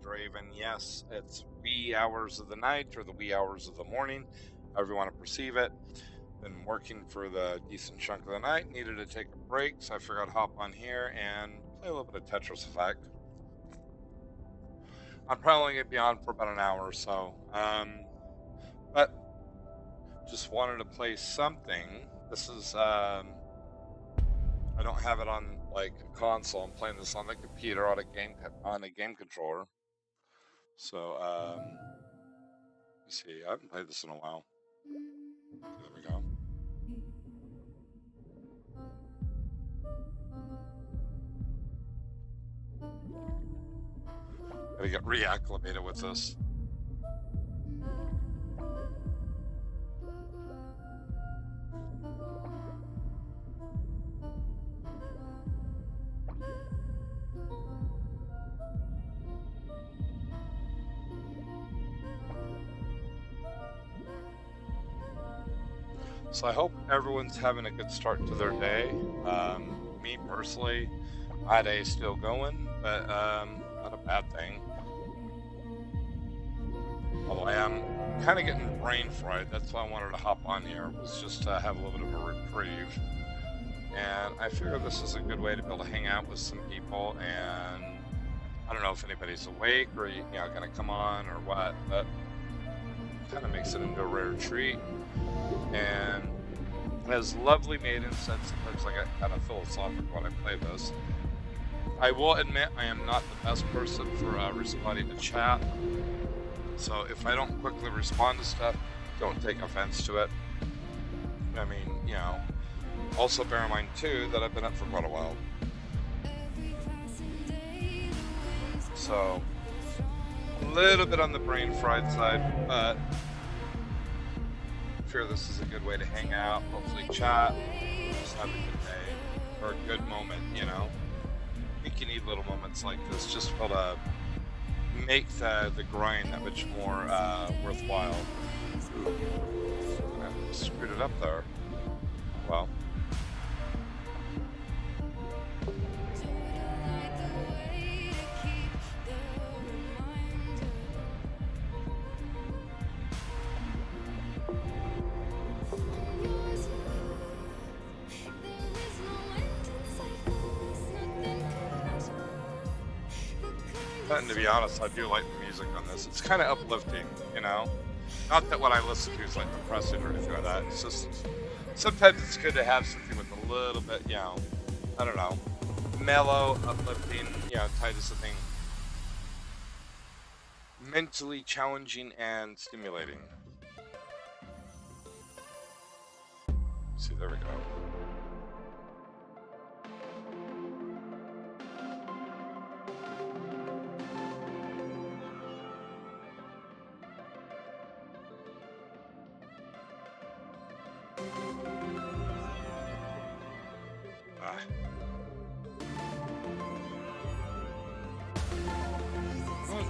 Draven. Yes, it's wee hours of the night or the wee hours of the morning, however you want to perceive it. Been working for the decent chunk of the night, needed to take a break, so I figured I'd hop on here and play a little bit of Tetris Effect. I'm probably going to be on for about an hour or so, but just wanted to play something. This is, I don't have it on like a console. I'm playing this on the computer on a game controller. So, let me see. I haven't played this in a while. There we go. Gotta get reacclimated with this. So I hope everyone's having a good start to their day. Me personally, my day's still going, but not a bad thing. Although I am kind of getting brain fried. That's why I wanted to hop on here, was just to have a little bit of a reprieve. And I figure this is a good way to be able to hang out with some people. And I don't know if anybody's awake or gonna come on or what, but it kind of makes it into a rare treat. And as lovely maiden said, sometimes I get kind of philosophical when I play this. I will admit I am not the best person for responding to chat. So if I don't quickly respond to stuff, don't take offense to it. I mean, also bear in mind too that I've been up for quite a while. So a little bit on the brain fried side, but I fear this is a good way to hang out, hopefully chat, just have a good day, or a good moment, I think you need little moments like this just to be able to make the grind that much more worthwhile. Ooh, I screwed it up there. Well. And to be honest, I do like the music on this. It's kind of uplifting, Not that what I listen to is like depressing or anything like that. It's just sometimes it's good to have something with a little bit, I don't know, mellow, uplifting, tied to something mentally challenging and stimulating. See, there we go.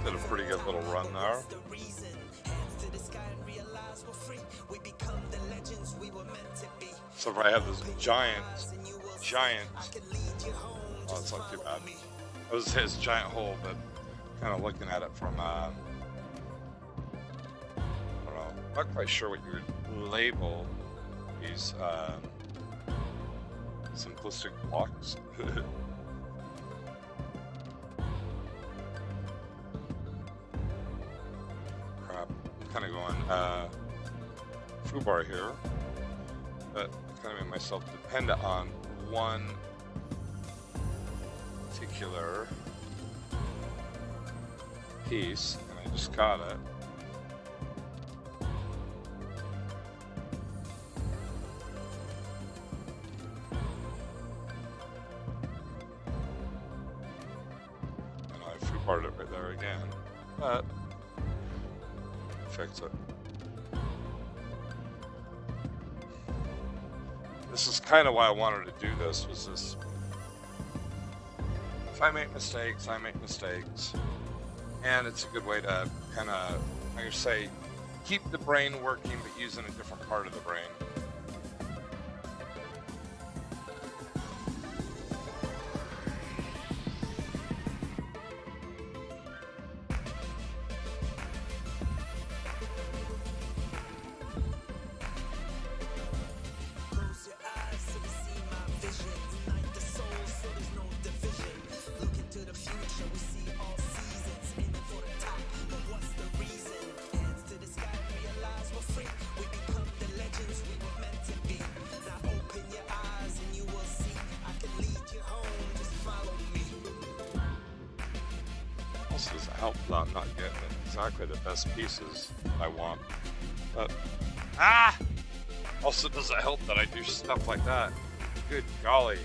Did a pretty good little run there. So if I have this giant, oh, it's not too bad. It was his giant hole, but kind of looking at it from, I don't know, not quite sure what you would label these simplistic blocks. Kind of going foobar here, but kind of made myself dependent on one particular piece, and I just got it. And I foobarred it right there again, but fix it. This is kind of why I wanted to do this, was this. If I make mistakes, I make mistakes. And it's a good way to kind of, like I say, keep the brain working, but using a different part of the brain. to help without not getting exactly the best pieces I want. But, also does it help that I do stuff like that? Good golly.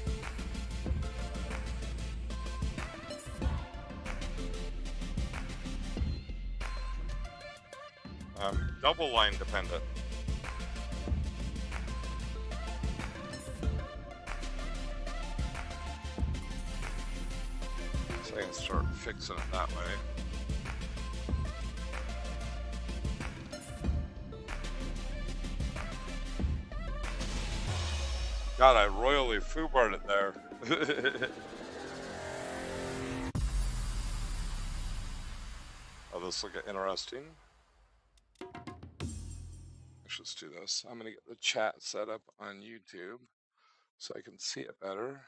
Double line dependent. So I can start fixing it that way. God, I royally foobarred it there. Oh, this will get interesting. Let's do this. I'm going to get the chat set up on YouTube so I can see it better.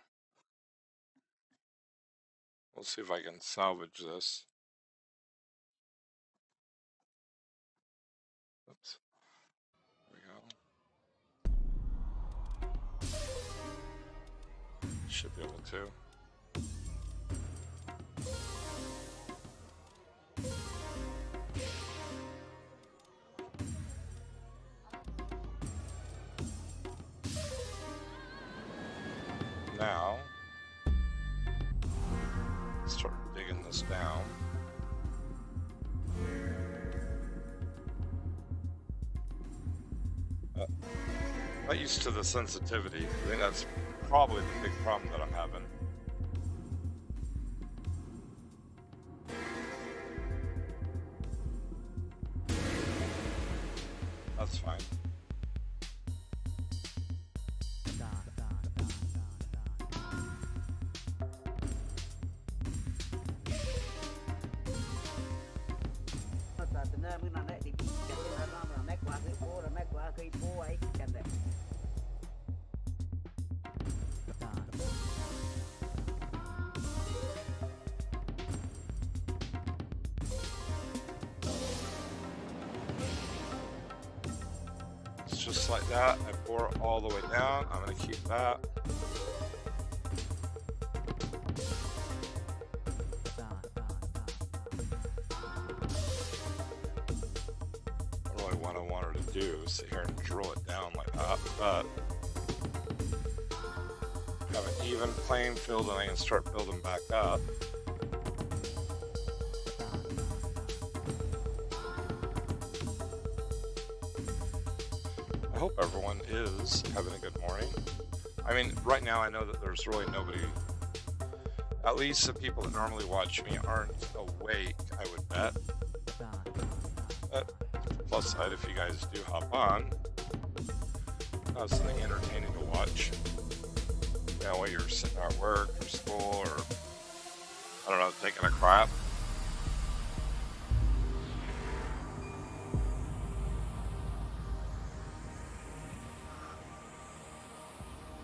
We'll see if I can salvage this. Oops. There we go. Should be able to. Now, start digging this down. Not used to the sensitivity. I think that's probably the big problem that I'm having. That's fine. Just like that, I bore it all the way down. I'm going to keep that. Not really what I wanted to do, sit here and drill it down like that, but have an even playing field and I can start building back up. I hope everyone is having a good morning. I mean, right now I know that there's really nobody, at least the people that normally watch me aren't awake, I would bet. But plus side, if you guys do hop on, have something entertaining to watch. You know, while you're sitting at work or school or, I don't know, taking a crap.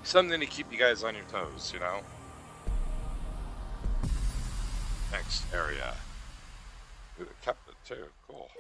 Something to keep you guys on your toes, you know? Next area. Ooh, it kept it too. Cool.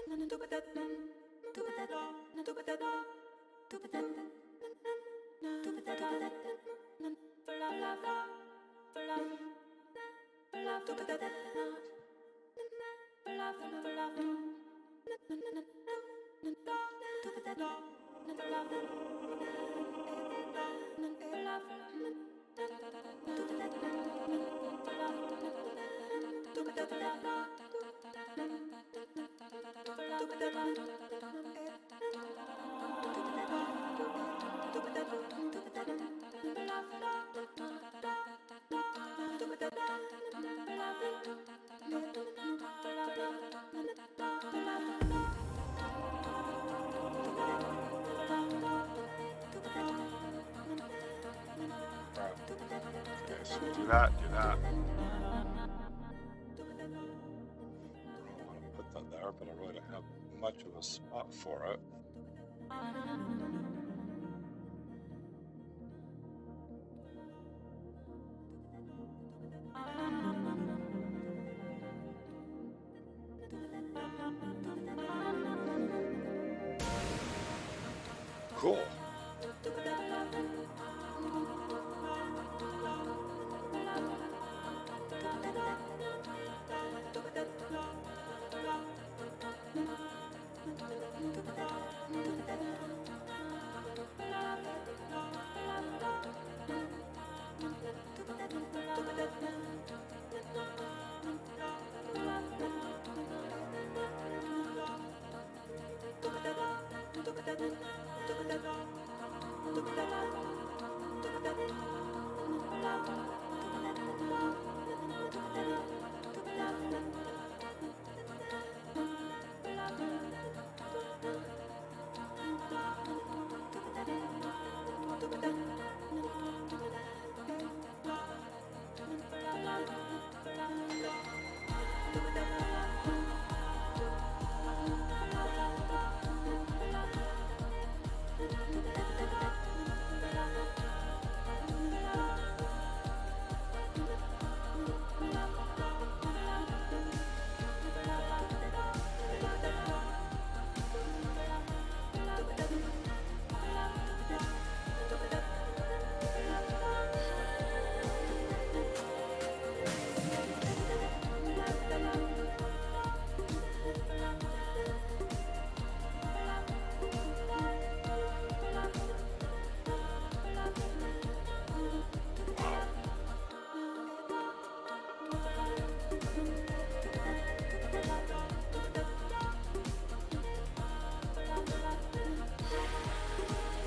Okay, so do that. I want to put that there, but I really don't have much of a spot for it. Cool.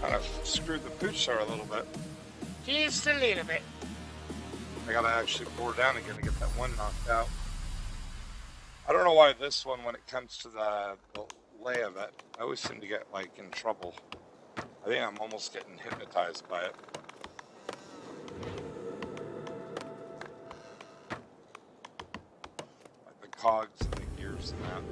Kind of screwed the pooch there a little bit. Just a little bit. I gotta actually bore down again to get that one knocked out. I don't know why this one, when it comes to the lay of it, I always seem to get like in trouble. I think I'm almost getting hypnotized by it. Like the cogs and the gears and that.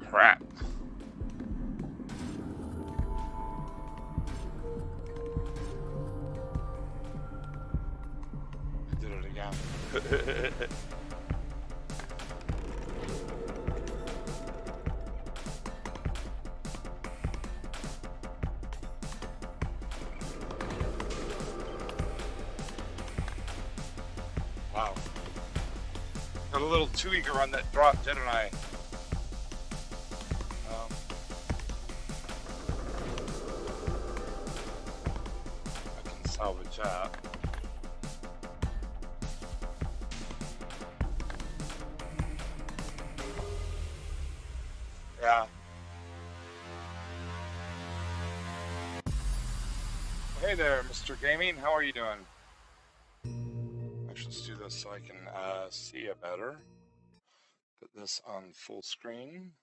Crap. I did it again. Wow. Got a little too eager on that drop, didn't I? Salvage that. Yeah. Hey there, Mr. Gaming. How are you doing? Actually, let's do this so I can see you better. Put this on full screen.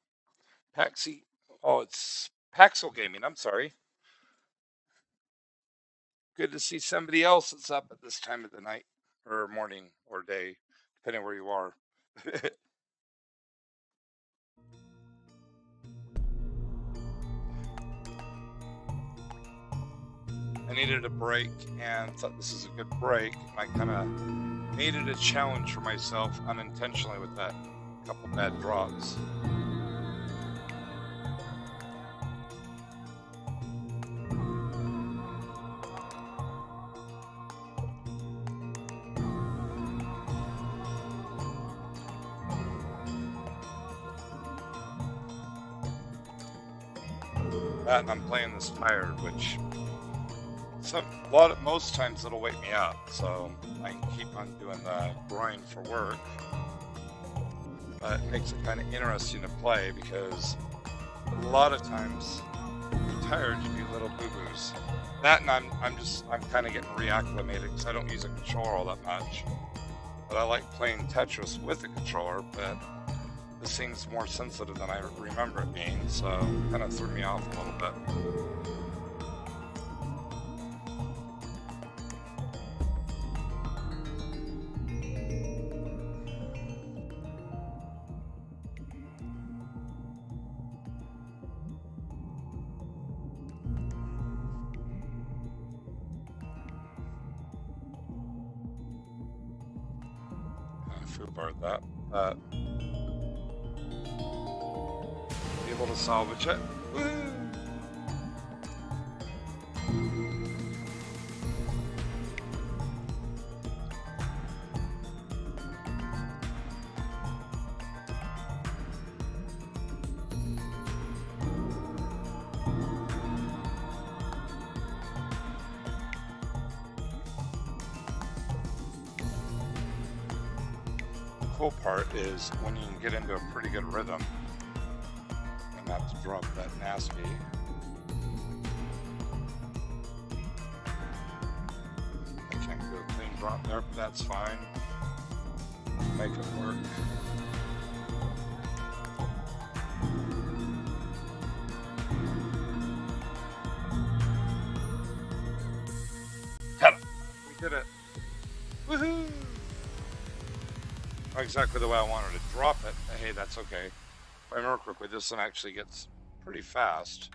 Paxi. Oh, it's Paxel Gaming. I'm sorry. Good to see somebody else that's up at this time of the night or morning or day, depending where you are. I needed a break and thought this is a good break. And I kind of needed a challenge for myself unintentionally with that couple bad drops. That and I'm playing this tired, which most times it'll wake me up, so I can keep on doing the grind for work. But it makes it kind of interesting to play because a lot of times you're tired, you do little boo-boos. That, and I'm kind of getting reacclimated because I don't use a controller all that much. But I like playing Tetris with a controller, but this thing's more sensitive than I remember it being, so it kind of threw me off a little bit. Foobarred that, but be able to salvage it. Woo! Cool part is when you can get into a pretty good rhythm and not to drop that nasty. I can't do a clean drop there, but that's fine. Make it work. Got it. We did it. Woohoo! Not exactly the way I wanted to drop it, but hey, that's okay. If I remember quickly, this one actually gets pretty fast.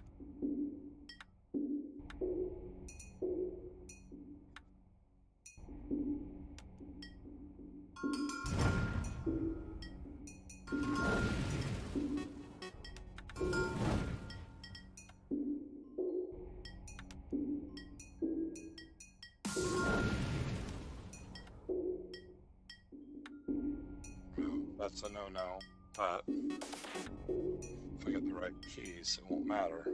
That's a no-no, but if I get the right keys, it won't matter.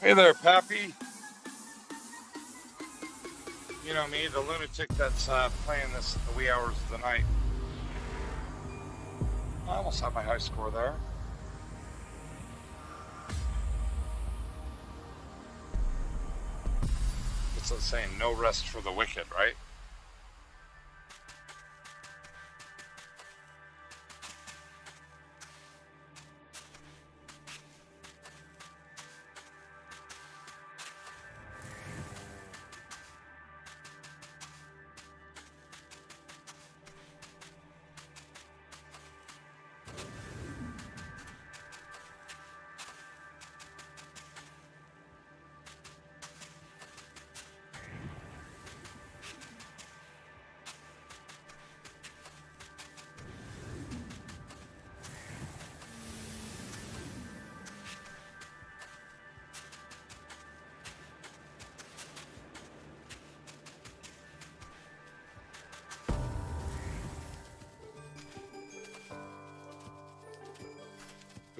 Hey there, Pappy. You know me, the lunatic that's playing this at the wee hours of the night. I almost have my high score there. It's like saying no rest for the wicked, right?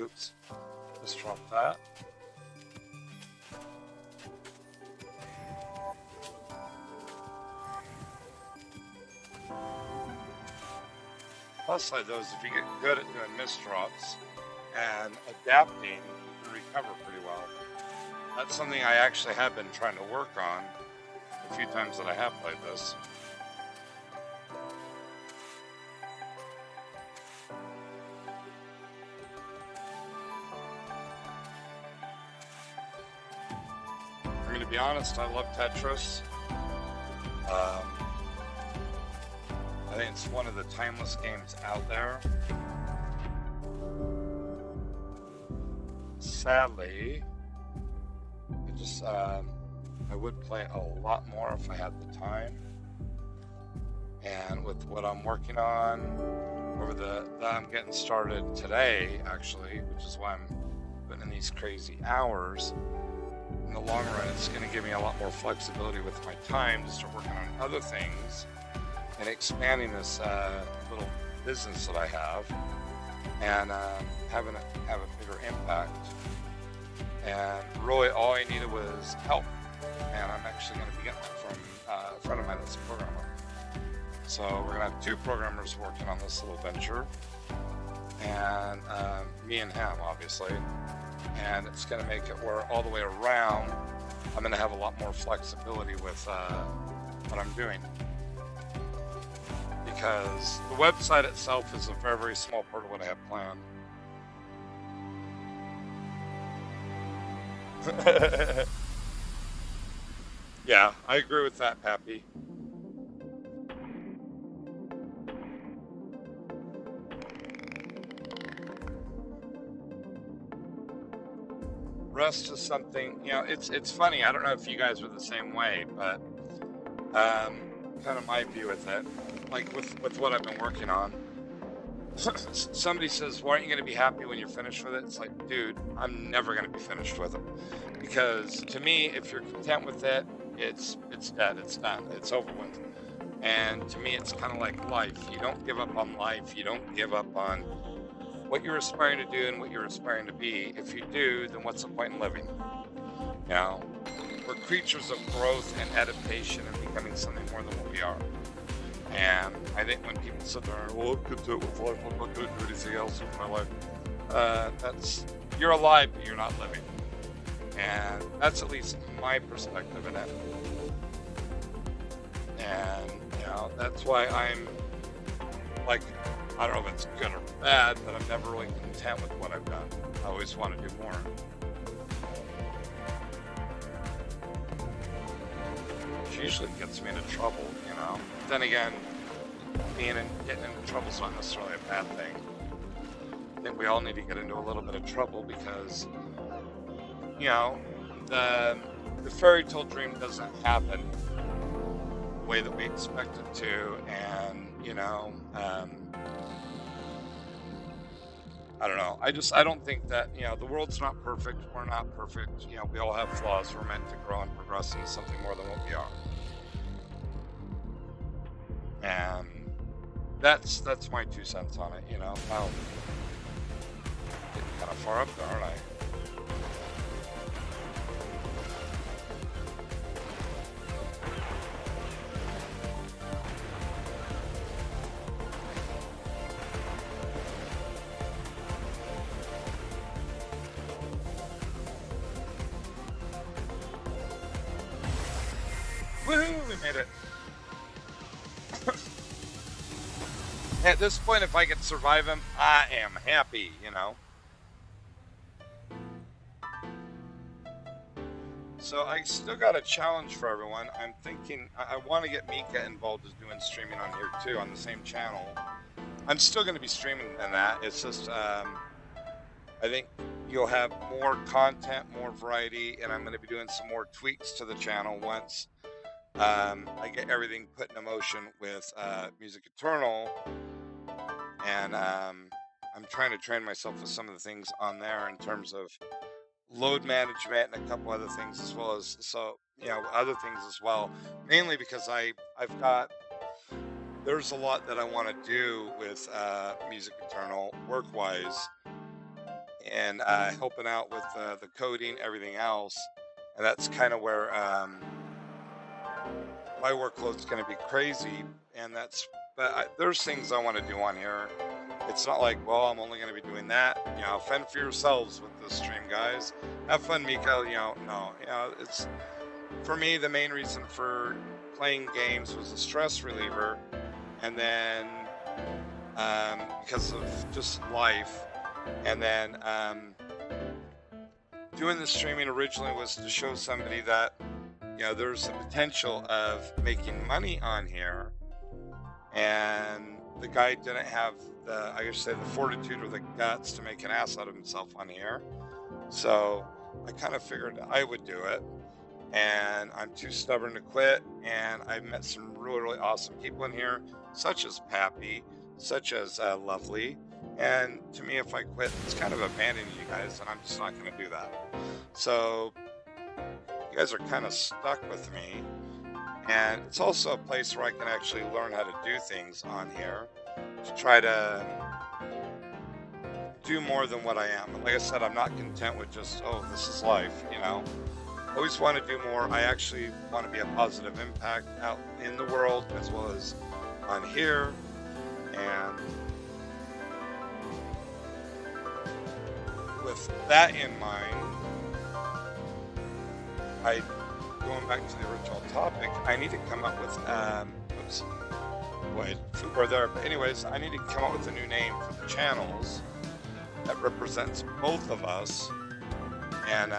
Oops. Just dropped that. Plus side though is if you get good at doing misdrops and adapting, you can recover pretty well. That's something I actually have been trying to work on a few times that I have played this. I mean, to be honest, I love Tetris. I think it's one of the timeless games out there. Sadly, I would play a lot more if I had the time. And with what I'm working on, that I'm getting started today, actually, which is why I'm putting in these crazy hours. In the long run, it's going to give me a lot more flexibility with my time to start working on other things and expanding this little business that I have and have a bigger impact. And really all I needed was help, and I'm actually going to be getting it from a friend of mine that's a programmer. So we're going to have 2 programmers working on this little venture, and me and him, obviously. And it's going to make it where all the way around I'm going to have a lot more flexibility with what I'm doing, because the website itself is a very, very small part of what I have planned. Yeah, I agree with that, Pappy. Rust is something, it's funny. I don't know if you guys are the same way, but kind of my view with it, like with what I've been working on. Somebody says, why aren't you going to be happy when you're finished with it? It's like, dude, I'm never going to be finished with it. Because to me, if you're content with it, it's dead, it's done, it's over with. And to me, it's kind of like life. You don't give up on life. You don't give up on what you're aspiring to do and what you're aspiring to be. If you do, then what's the point in living? We're creatures of growth and adaptation and becoming something more than what we are. And I think when people sit there and, well, I'm content with life, I'm not going to do anything else with my life, you're alive, but you're not living. And that's at least my perspective in it. And, that's why I'm, like, I don't know if it's good or bad, but I'm never really content with what I've done. I always want to do more. Which usually gets me into trouble, Then again, getting into trouble is not necessarily a bad thing. I think we all need to get into a little bit of trouble because, the fairy tale dream doesn't happen the way that we expect it to, and, I don't know. I don't think that, the world's not perfect. We're not perfect. We all have flaws. We're meant to grow and progress into something more than what we are. And that's my 2 cents on it, Wow. Getting kind of far up there, aren't I? Woohoo! We made it. At this point, if I can survive him, I am happy, So I still got a challenge for everyone. I'm thinking I want to get Mika involved as doing streaming on here too, on the same channel. I'm still going to be streaming in that. It's just, I think you'll have more content, more variety, and I'm going to be doing some more tweaks to the channel once I get everything put in motion with Music Eternal, and I'm trying to train myself with some of the things on there in terms of load management and a couple other things as well as other things as well. Mainly because there's a lot that I want to do with Music Eternal work-wise, and helping out with the coding, everything else. And that's kind of where my workload's going to be crazy. And there's things I want to do on here. It's not like, well, I'm only going to be doing that. Fend for yourselves with this stream, guys. Have fun, Mika. No. It's for me, the main reason for playing games was a stress reliever. And then because of just life. And then doing the streaming originally was to show somebody that, there's the potential of making money on here. And the guy didn't have the fortitude or the guts to make an ass out of himself on here. So I kind of figured I would do it. And I'm too stubborn to quit. And I've met some really, really awesome people in here, such as Pappy, such as Lovely. And to me, if I quit, it's kind of abandoning you guys, and I'm just not going to do that. So you guys are kind of stuck with me. And it's also a place where I can actually learn how to do things on here to try to do more than what I am. And like I said, I'm not content with just, oh, this is life, I always want to do more. I actually want to be a positive impact out in the world as well as on here. And with that in mind, going back to the original topic, I need to come up with, food there. But anyways, I need to come up with a new name for the channels that represents both of us. And,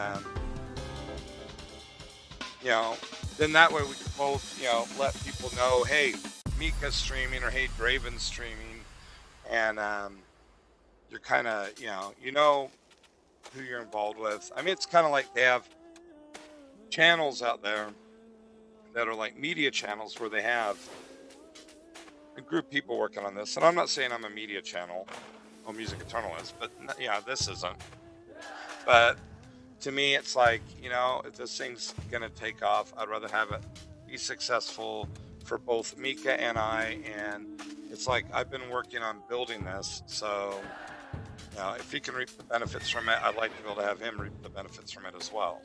then that way we can both, let people know, hey, Mika's streaming, or hey, Draven's streaming. And, you're kind of, who you're involved with. I mean, it's kind of like they have channels out there that are like media channels where they have a group of people working on this. And I'm not saying I'm a media channel, or Music Eternal is, but this isn't. But to me, it's like, if this thing's going to take off, I'd rather have it be successful for both Mika and I. And it's like, I've been working on building this. So, if he can reap the benefits from it, I'd like to be able to have him reap the benefits from it as well.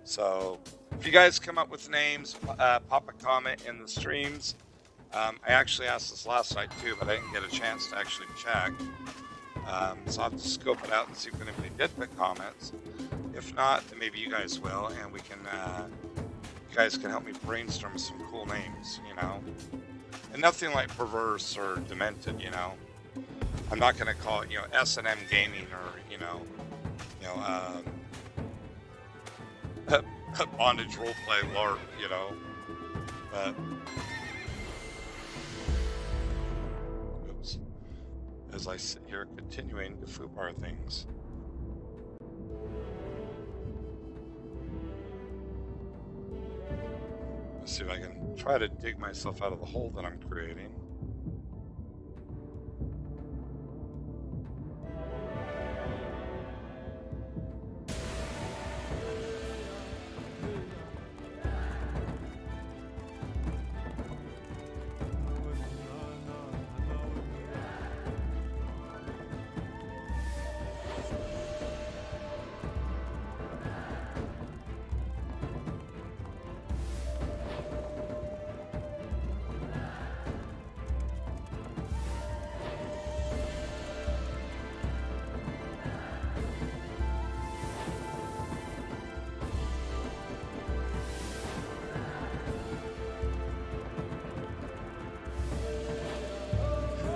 So if you guys come up with names, pop a comment in the streams. I actually asked this last night too, but I didn't get a chance to actually check. So I'll have to scope it out and see if anybody did put comments. If not, then maybe you guys will, and we can, you guys can help me brainstorm some cool names, and nothing like perverse or demented, I'm not going to call it, S&M gaming or, bondage roleplay LARP, but oops, as I sit here continuing to foobar things. Let's see if I can try to dig myself out of the hole that I'm creating.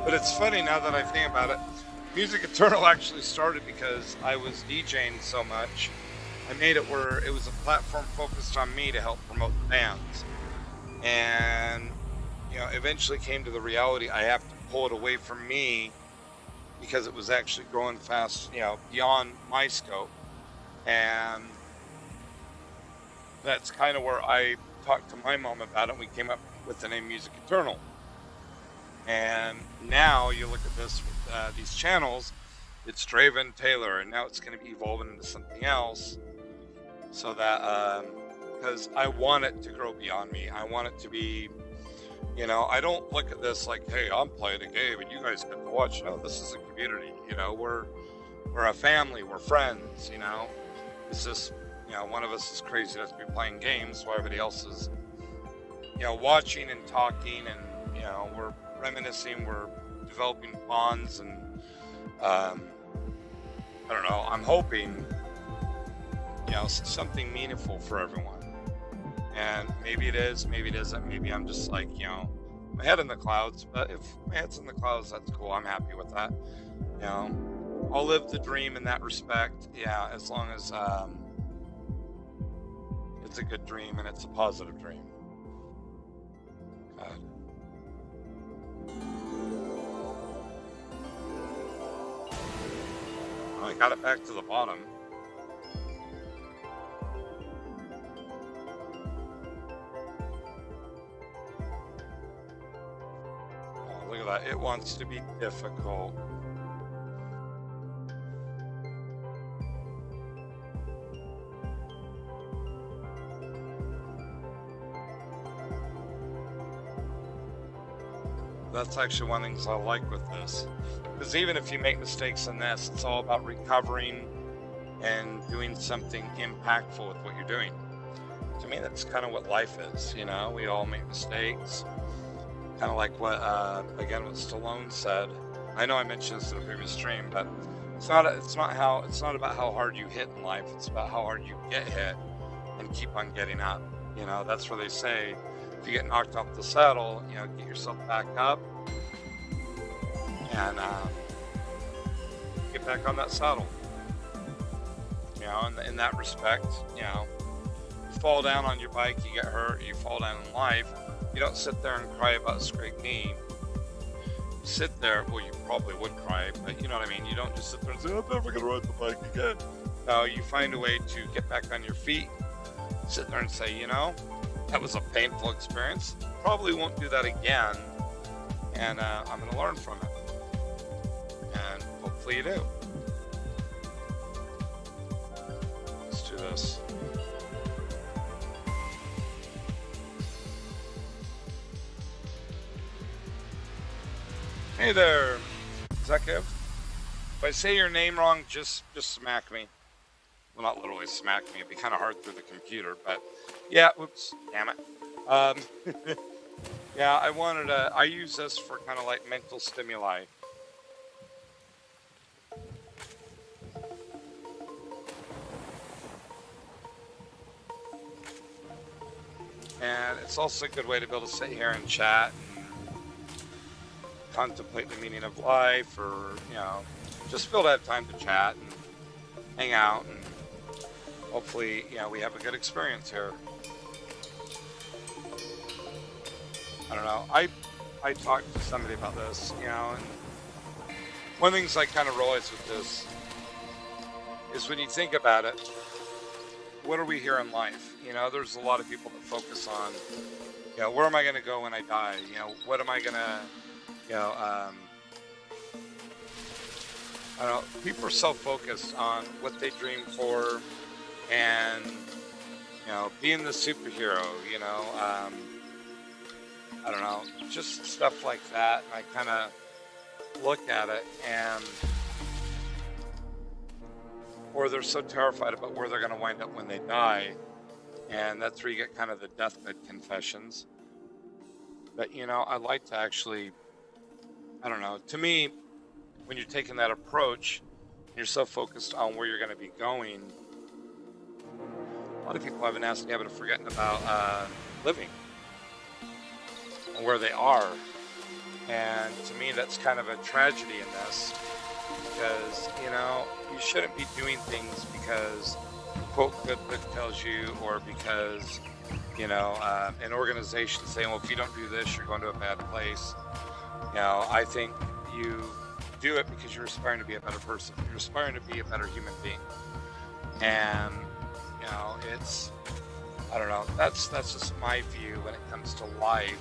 But it's funny now that I think about it, Music Eternal actually started because I was DJing so much. I made it where it was a platform focused on me to help promote the bands. And, eventually came to the reality I have to pull it away from me because it was actually growing fast, beyond my scope. And that's kind of where I talked to my mom about it. We came up with the name Music Eternal. And now you look at this with these channels, it's Draven Taylor, and now it's going to be evolving into something else. So that, because I want it to grow beyond me. I want it to be, I don't look at this like, hey, I'm playing a game and you guys get to watch. No, this is a community. We're a family, we're friends, you know. It's just, you know, one of us is crazy enough to be playing games while everybody else is, you know, watching and talking, and, you know, we're reminiscing, we're developing bonds, and I don't know, I'm hoping, you know, something meaningful for everyone. And maybe it is, maybe it isn't, maybe I'm just like, you know, my head in the clouds. But if my head's in the clouds, that's cool, I'm happy with that. You know, I'll live the dream in that respect, yeah, as long as it's a good dream and it's a positive dream. God. Oh, I got it back to the bottom. Oh, look at that. It wants to be difficult. That's actually one of the things I like with this, because even if you make mistakes in this, it's all about recovering and doing something impactful with what you're doing. To me, that's kind of what life is, you know. We all make mistakes, kind of like what again what Stallone said. I know I mentioned this in a previous stream, but it's not about how hard you hit in life, it's about how hard you get hit and keep on getting up. You know, that's where they say, if you get knocked off the saddle, you know, get yourself back up and get back on that saddle. You know, in that respect, you know, you fall down on your bike, you get hurt, you fall down in life, you don't sit there and cry about a scraped knee. You sit there, well, you probably would cry, but you know what I mean? You don't just sit there and say, I'm never gonna ride the bike again. No, you find a way to get back on your feet, sit there and say, you know, that was a painful experience. Probably won't do that again, and I'm going to learn from it. And hopefully you do. Let's do this. Hey there, Zekev. If I say your name wrong, just smack me. Well, not literally smack me. It'd be kind of hard through the computer, but yeah, whoops, damn it. Yeah, I use this for kind of like mental stimuli. And it's also a good way to be able to sit here and chat and contemplate the meaning of life, or, you know, just be able to have time to chat and hang out, and hopefully, you know, we have a good experience here. I don't know. I talked to somebody about this, you know, and one of the things I kind of realize with this is when you think about it, what are we here in life? You know, there's a lot of people that focus on, you know, where am I going to go when I die? You know, what am I going to, you know, I don't know. People are so focused on what they dream for, and, you know, being the superhero, you know, I don't know, just stuff like that. And I kind of look at it, and, or they're so terrified about where they're going to wind up when they die. And that's where you get kind of the deathbed confessions. But, you know, I like to actually, I don't know, to me, when you're taking that approach, you're so focused on where you're going to be going. A lot of people have an nasty habit of forgetting about living and where they are. And to me, that's kind of a tragedy in this, because, you know, you shouldn't be doing things because the quote good book tells you, or because, you know, an organization saying, well, if you don't do this, you're going to a bad place. You know, I think you do it because you're aspiring to be a better person. You're aspiring to be a better human being. And, you know, it's, I don't know, that's just my view when it comes to life.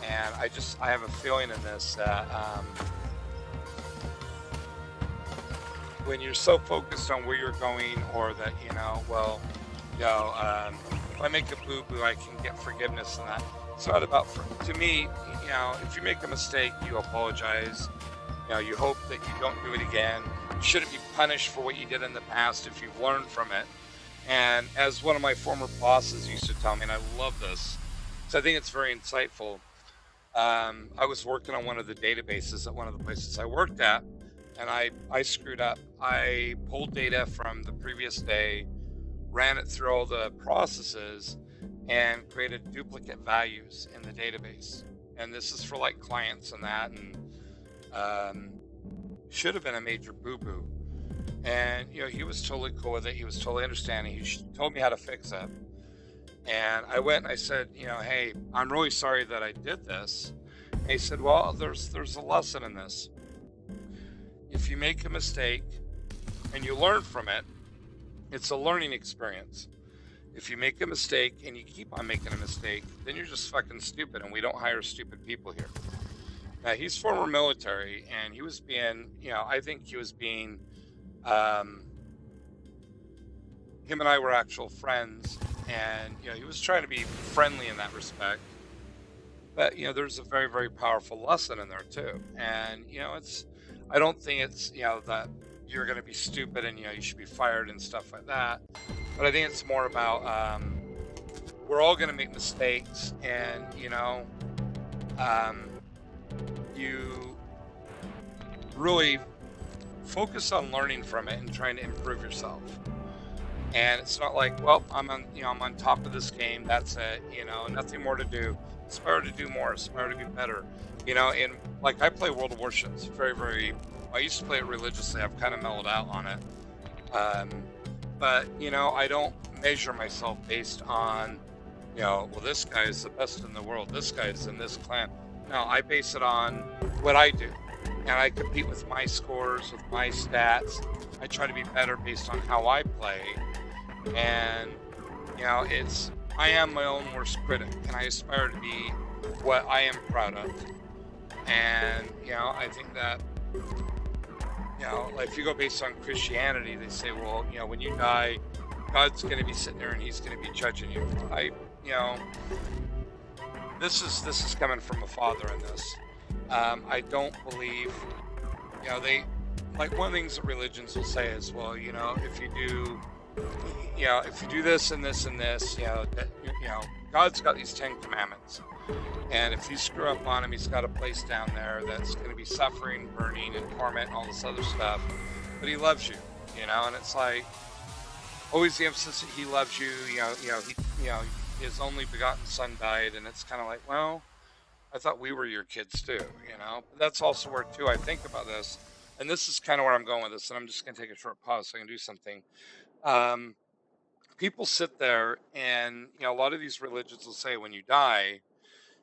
And I have a feeling in this that when you're so focused on where you're going, or that, you know, well, you know, if I make a boo-boo, I can get forgiveness, and that. It's not about, to me, you know, if you make a mistake, you apologize. You hope that you don't do it again. You shouldn't be punished for what you did in the past if you've learned from it. And as one of my former bosses used to tell me, and I love this, so I think it's very insightful. I was working on one of the databases at one of the places I worked at, and I screwed up. I pulled data from the previous day, ran it through all the processes, and created duplicate values in the database. And this is for like clients and that, and um, should have been a major boo boo. And he was totally cool with it. He was totally understanding. Told me how to fix it. And I went and I said, hey, I'm really sorry that I did this. And he said, well, there's a lesson in this. If you make a mistake and you learn from it, it's a learning experience. If you make a mistake and you keep on making a mistake, then you're just fucking stupid, and we don't hire stupid people here. Now, he's former military, and he was being, I think he was being, um, him and I were actual friends, and, he was trying to be friendly in that respect. But, there's a very, very powerful lesson in there too. And, I don't think it's, that you're going to be stupid and, you should be fired and stuff like that. But I think it's more about, we're all going to make mistakes, and, um, you really focus on learning from it and trying to improve yourself. And it's not like, well, I'm on top of this game. That's it. Nothing more to do. Aspire to do more. Aspire to be better. And like I play World of Warships very, very. I used to play it religiously. I've kind of mellowed out on it. Um, but I don't measure myself based on, well, this guy is the best in the world. This guy is in this clan. No, I base it on what I do, and I compete with my scores, with my stats. I try to be better based on how I play. And I am my own worst critic, and I aspire to be what I am proud of. And I think that like if you go based on Christianity, they say, well, when you die, God's going to be sitting there and He's going to be judging you. This is coming from a father in this. I don't believe, they like one of the things that religions will say is, well, if you do this and this and this, God's got these 10 commandments. And if you screw up on him, he's got a place down there that's going to be suffering, burning, and torment, and all this other stuff. But he loves you, and it's like always the emphasis that he loves you. His only begotten son died, and it's kind of like, well, I thought we were your kids too, But that's also where too I think about this, and this is kind of where I'm going with this. And I'm just going to take a short pause so I can do something. Um, People sit there, and a lot of these religions will say when you die,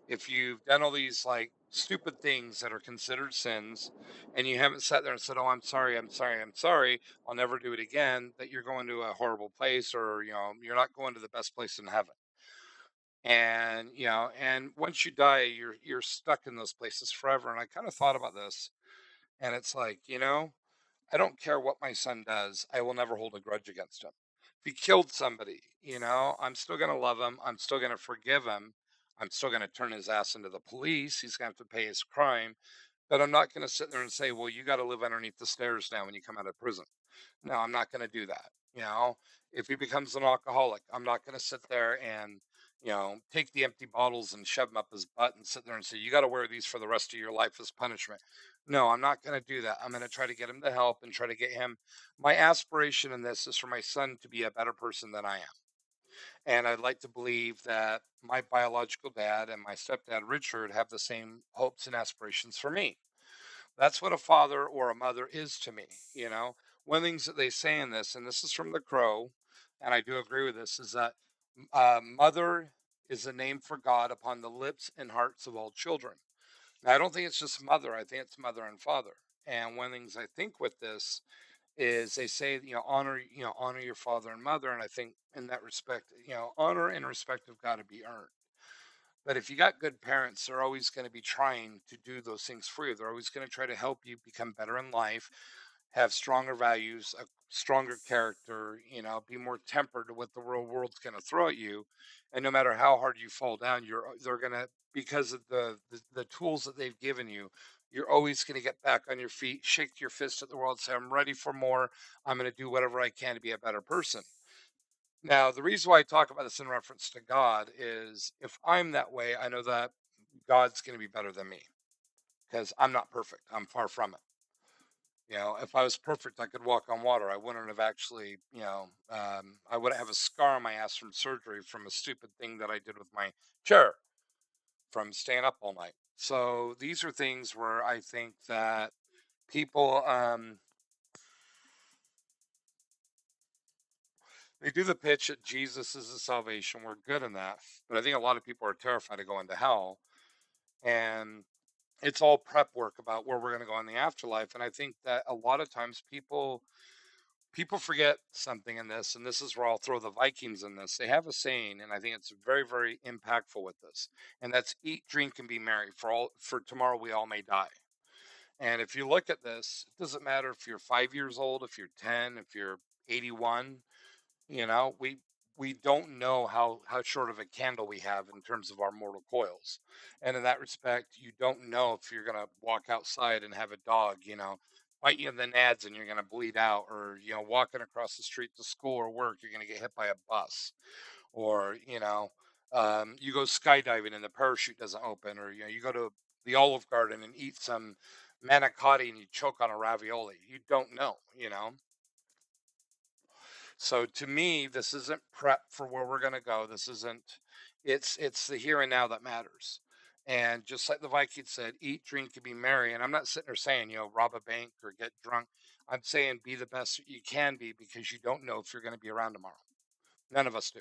if you've done all these like stupid things that are considered sins, and you haven't sat there and said, oh, I'm sorry, I'm sorry, I'm sorry, I'll never do it again, that you're going to a horrible place, or you're not going to the best place in heaven. And and once you die, you're stuck in those places forever. And I kind of thought about this, and it's like, I don't care what my son does. I will never hold a grudge against him. If he killed somebody, I'm still going to love him. I'm still going to forgive him. I'm still going to turn his ass into the police. He's going to have to pay his crime. But I'm not going to sit there and say, well, you got to live underneath the stairs now when you come out of prison. No, I'm not going to do that. If he becomes an alcoholic, I'm not going to sit there and, take the empty bottles and shove them up his butt and sit there and say, you got to wear these for the rest of your life as punishment. No, I'm not going to do that. I'm going to try to get him the help and try to get him. My aspiration in this is for my son to be a better person than I am. And I'd like to believe that my biological dad and my stepdad, Richard, have the same hopes and aspirations for me. That's what a father or a mother is to me. One of the things that they say in this, and this is from The Crow, and I do agree with this, is that mother is a name for God upon the lips and hearts of all children. Now, I don't think it's just mother. I think it's mother and father. And one of the things I think with this is they say, honor your father and mother. And I think in that respect, honor and respect have got to be earned. But if you got good parents, they're always going to be trying to do those things for you. They're always going to try to help you become better in life, have stronger values, a stronger character, be more tempered to what the real world's going to throw at you. And no matter how hard you fall down, they're going to, because of the tools that they've given you, You're always going to get back on your feet, shake your fist at the world, say, I'm ready for more. I'm going to do whatever I can to be a better person. Now, the reason why I talk about this in reference to God is if I'm that way, I know that God's going to be better than me because I'm not perfect. I'm far from it. If I was perfect, I could walk on water. I wouldn't have actually, I wouldn't have a scar on my ass from surgery from a stupid thing that I did with my chair from staying up all night. So these are things where I think that people, they do the pitch that Jesus is the salvation. We're good in that. But I think a lot of people are terrified of going to hell. And it's all prep work about where we're going to go in the afterlife. And I think that a lot of times people forget something in this, and this is where I'll throw the Vikings in this. They have a saying, and I think it's very, very impactful with this, and that's eat, drink, and be merry. For tomorrow we all may die. And if you look at this, it doesn't matter if you're 5 years old, if you're 10, if you're 81. We don't know how short of a candle we have in terms of our mortal coils, and in that respect, you don't know if you're gonna walk outside and have a dog, bite you in the nads and you're gonna bleed out, or walking across the street to school or work, you're gonna get hit by a bus, or you go skydiving and the parachute doesn't open, or you go to the Olive Garden and eat some manicotti and you choke on a ravioli. You don't know. So to me, this isn't prep for where we're going to go. This isn't. It's the here and now that matters. And just like the Viking said, eat, drink, and be merry. And I'm not sitting there saying, rob a bank or get drunk. I'm saying be the best that you can be because you don't know if you're going to be around tomorrow. None of us do.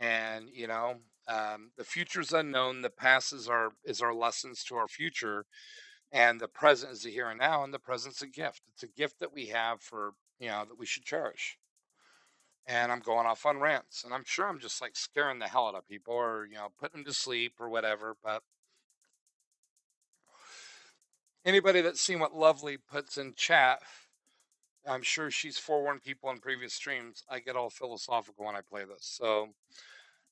And the future's unknown. The past is our lessons to our future, and the present is the here and now. And the present's a gift. It's a gift that we have for that we should cherish. And I'm going off on rants, and I'm sure I'm just like scaring the hell out of people, or putting them to sleep or whatever. But anybody that's seen what Lovely puts in chat, I'm sure she's forewarned people in previous streams. I get all philosophical when I play this. So,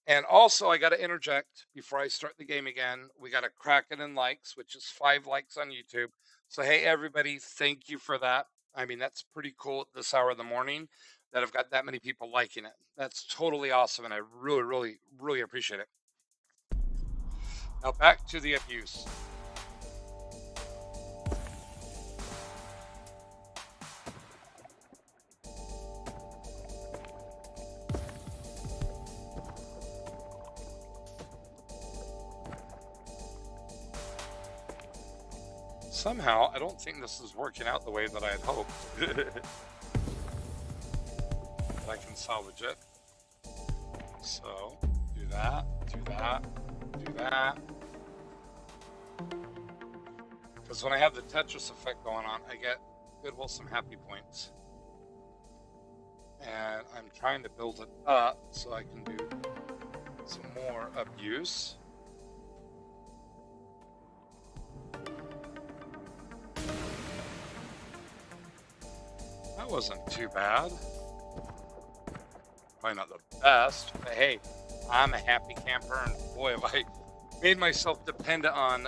and also I got to interject before I start the game again. We got to crack it in likes, which is 5 likes on YouTube. So hey everybody, thank you for that. I mean, that's pretty cool at this hour of the morning that I've got that many people liking it. That's totally awesome, and I really, really, really appreciate it. Now back to the abuse. Somehow, I don't think this is working out the way that I had hoped. I can salvage it. So, do that, do that, do that. Because when I have the Tetris Effect going on, I get good, wholesome, happy points. And I'm trying to build it up so I can do some more abuse. That wasn't too bad. Probably not the best, but hey, I'm a happy camper, and boy, have I made myself dependent on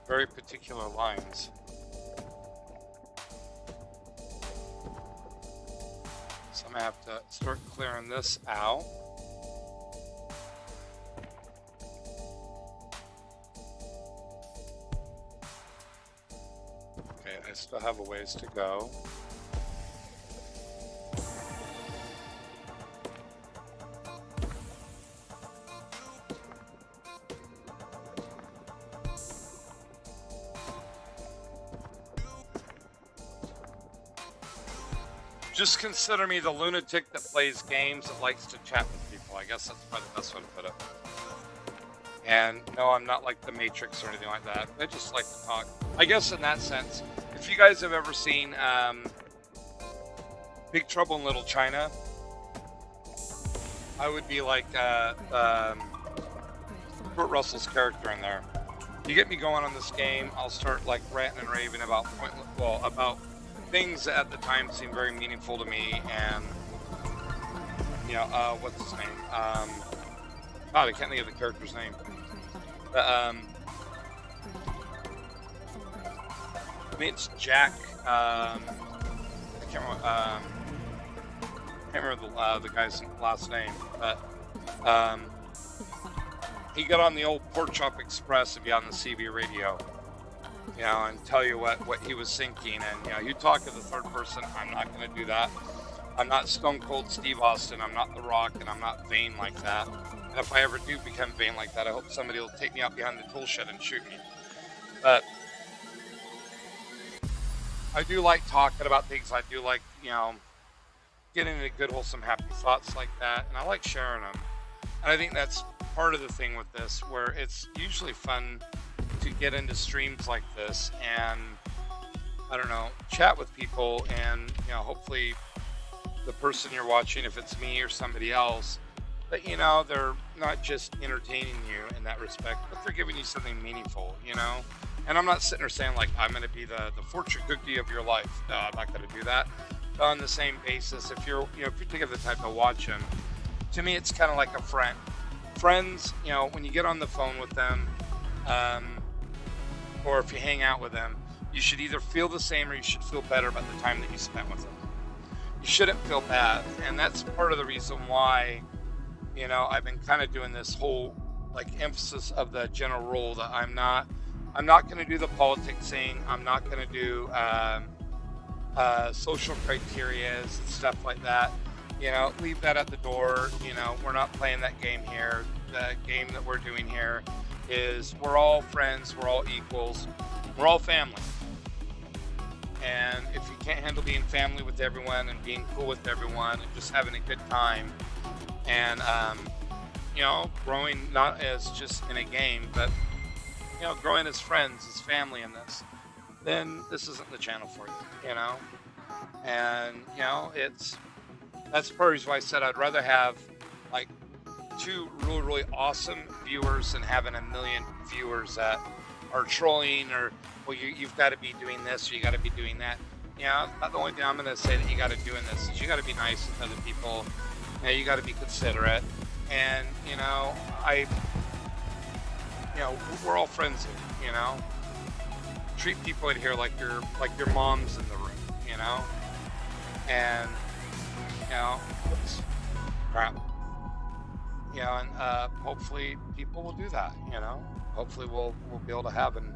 very particular lines. So I'm gonna have to start clearing this out. Okay, I still have a ways to go. Just consider me the lunatic that plays games that likes to chat with people. I guess that's probably the best way to put it. And no, I'm not like the Matrix or anything like that. I just like to talk. I guess in that sense, if you guys have ever seen Big Trouble in Little China, I would be like Kurt Russell's character in there. You get me going on this game, I'll start like ranting and raving about about things that at the time seemed very meaningful to me, and what's his name? God, I can't think of the character's name. But I mean, it's Jack. I can't remember the guy's last name, but um, he got on the old Pork Chop Express to be on the CB radio, and tell you what he was thinking. And you talk to the third person. I'm not going to do that. I'm not Stone Cold Steve Austin. I'm not The Rock, and I'm not vain like that. And if I ever do become vain like that, I hope somebody will take me out behind the tool shed and shoot me. But I do like talking about things. I do like, getting into good, wholesome, happy thoughts like that. And I like sharing them. And I think that's part of the thing with this, where it's usually fun to get into streams like this and, I don't know, chat with people. And, hopefully the person you're watching, if it's me or somebody else, that, they're not just entertaining you in that respect, but they're giving you something meaningful, And I'm not sitting there saying, like, I'm going to be the fortune cookie of your life. No, I'm not going to do that. But on the same basis, if you're together the type to watch them, to me, it's kind of like a friend. Friends, when you get on the phone with them, or if you hang out with them, you should either feel the same or you should feel better about the time that you spent with them. You shouldn't feel bad. And that's part of the reason why, I've been kind of doing this whole, like, emphasis of the general rule that I'm not going to do the politics thing. I'm not going to do social criteria and stuff like that. Leave that at the door. We're not playing that game here. The game that we're doing here is we're all friends. We're all equals. We're all family. And if you can't handle being family with everyone and being cool with everyone and just having a good time and, growing not as just in a game, but growing as friends, as family in this, then this isn't the channel for you, And, that's part of the reason why I said I'd rather have, like, 2 really, really awesome viewers than having a million viewers that are trolling or, well, you've got to be doing this or you got to be doing that. The only thing I'm going to say that you got to do in this is you got to be nice with other people. You got to be considerate. And, we're all friends here, Treat people in here like your mom's in the room, And, oops, crap. And hopefully people will do that, Hopefully we'll be able to have an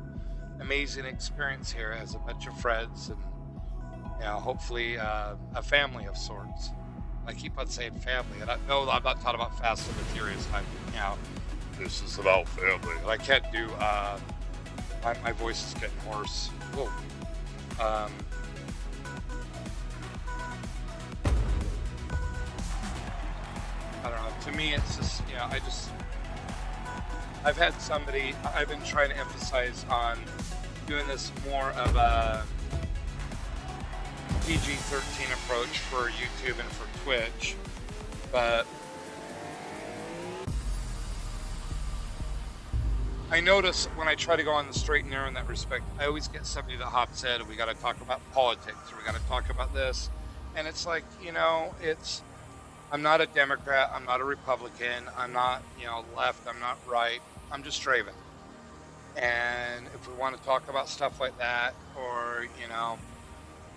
amazing experience here as a bunch of friends and, hopefully a family of sorts. I keep on saying family, and I'm not talking about Fast and the Furious. This is about family. And I can't do, my voice is getting worse. Whoa. I don't know. To me, it's just, I've been trying to emphasize on doing this more of a PG-13 approach for YouTube and for Twitch, but I notice when I try to go on the straight and narrow in that respect, I always get somebody that hops in, we got to talk about politics, or we got to talk about this, and it's like, I'm not a Democrat, I'm not a Republican, I'm not, left, I'm not right, I'm just Draven. And if we want to talk about stuff like that, or,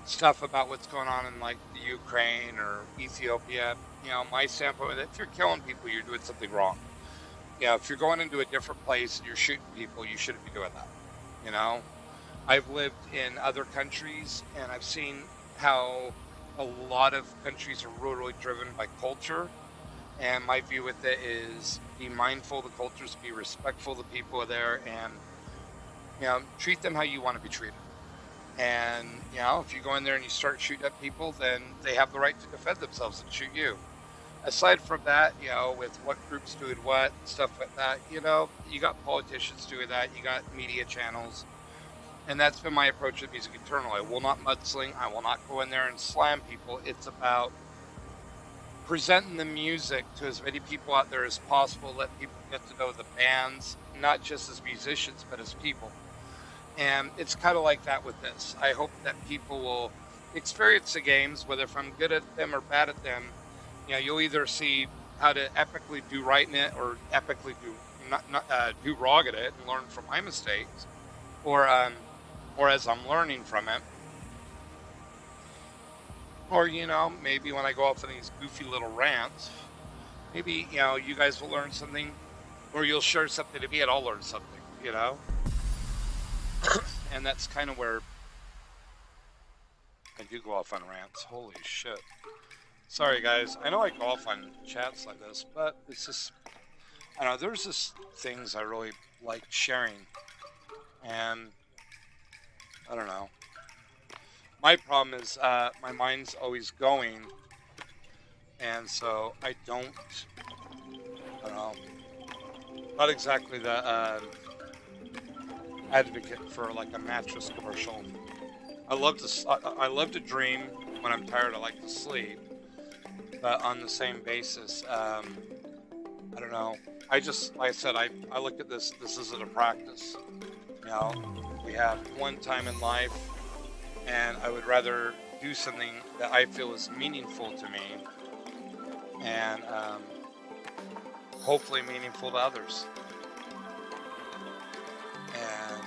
stuff about what's going on in, like, the Ukraine or Ethiopia, my standpoint, if you're killing people, you're doing something wrong. If you're going into a different place and you're shooting people, you shouldn't be doing that. I've lived in other countries and I've seen how a lot of countries are really driven by culture. And my view with it is be mindful of the cultures, be respectful of the people there, and, treat them how you want to be treated. And, if you go in there and you start shooting at people, then they have the right to defend themselves and shoot you. Aside from that, with what groups doing what, stuff like that, you got politicians doing that, you got media channels, and that's been my approach with Music Eternal. I will not mudsling, I will not go in there and slam people. It's about presenting the music to as many people out there as possible, let people get to know the bands, not just as musicians, but as people. And it's kind of like that with this. I hope that people will experience the games, whether if I'm good at them or bad at them. You'll either see how to epically do right in it or epically do wrong at it and learn from my mistakes, or or as I'm learning from it, or, maybe when I go off on these goofy little rants, maybe, you guys will learn something, or you'll share something to me and I'll learn something. And that's kind of where I do go off on rants. Holy shit. Sorry, guys. I know I go off on chats like this, but it's just, I don't know, there's just things I really like sharing. And I don't know. My problem is my mind's always going. And so I don't know, not exactly the advocate for like a mattress commercial. I love to dream. When I'm tired, I like to sleep. But on the same basis, I don't know. Like I said, I look at this isn't a practice. We have one time in life, and I would rather do something that I feel is meaningful to me, and hopefully meaningful to others. And,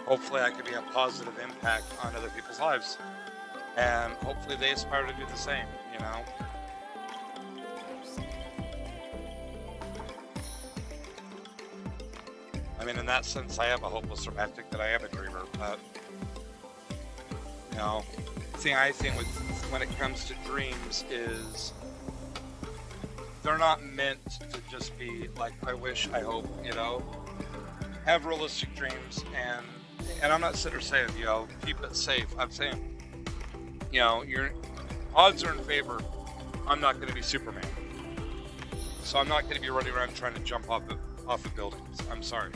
hopefully I could be a positive impact on other people's lives. And hopefully they aspire to do the same, I mean, in that sense, I am a hopeless romantic, that I am a dreamer, but, the thing I think when it comes to dreams is they're not meant to just be like, I wish, I hope, have realistic dreams, and I'm not sitting there saying, keep it safe. I'm saying, your odds are in favor. I'm not going to be Superman. So I'm not going to be running around trying to jump off of buildings. I'm sorry,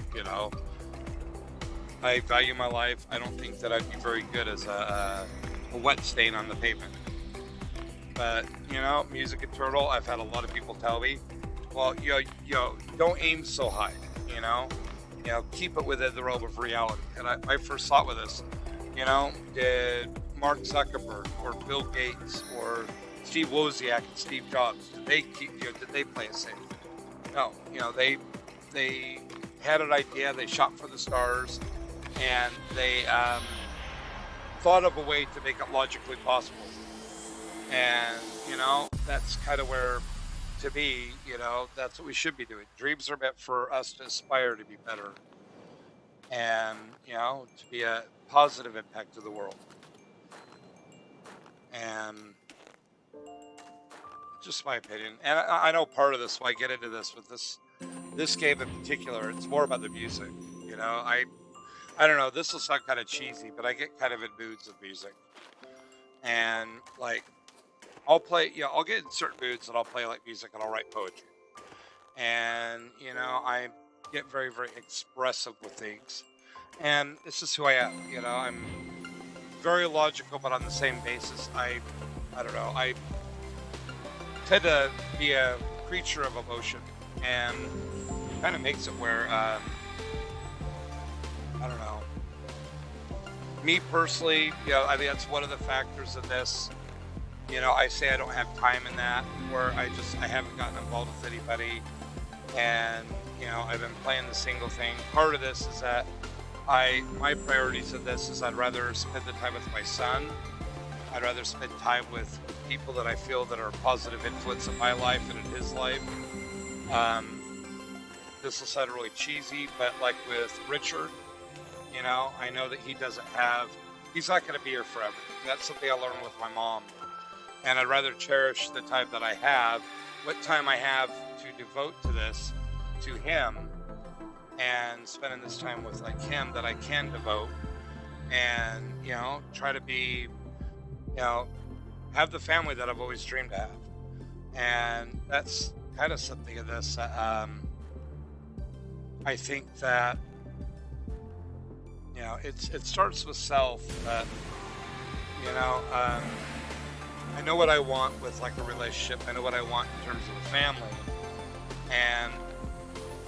I value my life. I don't think that I'd be very good as a wet stain on the pavement. But, music and turtle, I've had a lot of people tell me, well, don't aim so high, keep it within the realm of reality. And my first thought with this, did Mark Zuckerberg or Bill Gates or Steve Wozniak and Steve Jobs, did they play it safe? No, they had an idea, they shot for the stars, and they thought of a way to make it logically possible. And, that's kind of where, to me, that's what we should be doing. Dreams are meant for us to aspire to be better and, to be a positive impact to the world. And just my opinion. And I know part of this, why I get into this with this game in particular, it's more about the music. I don't know, this will sound kind of cheesy, but I get kind of in moods of music. And like, I'll get in certain moods and I'll play like music and I'll write poetry. And, I get very, very expressive with things. And it's just who I am. I'm very logical, but on the same basis, I don't know, I tend to be a creature of emotion, and kind of makes it where, I don't know, me personally, I think that's one of the factors of this. I say I don't have time in that, where I haven't gotten involved with anybody, and, I've been playing the single thing. Part of this is that my priorities of this is I'd rather spend the time with my son. I'd rather spend time with people that I feel that are a positive influence in my life and in his life. This will sound really cheesy, but like with Richard, I know that he's not going to be here forever. That's something I learned with my mom. And I'd rather cherish the time that I have, what time I have to devote to this, to him, and spending this time with like him that I can devote, and, try to be, have the family that I've always dreamed to have. And that's kind of something of this. I think that, it starts with self, but, I know what I want with like a relationship. I know what I want in terms of a family. And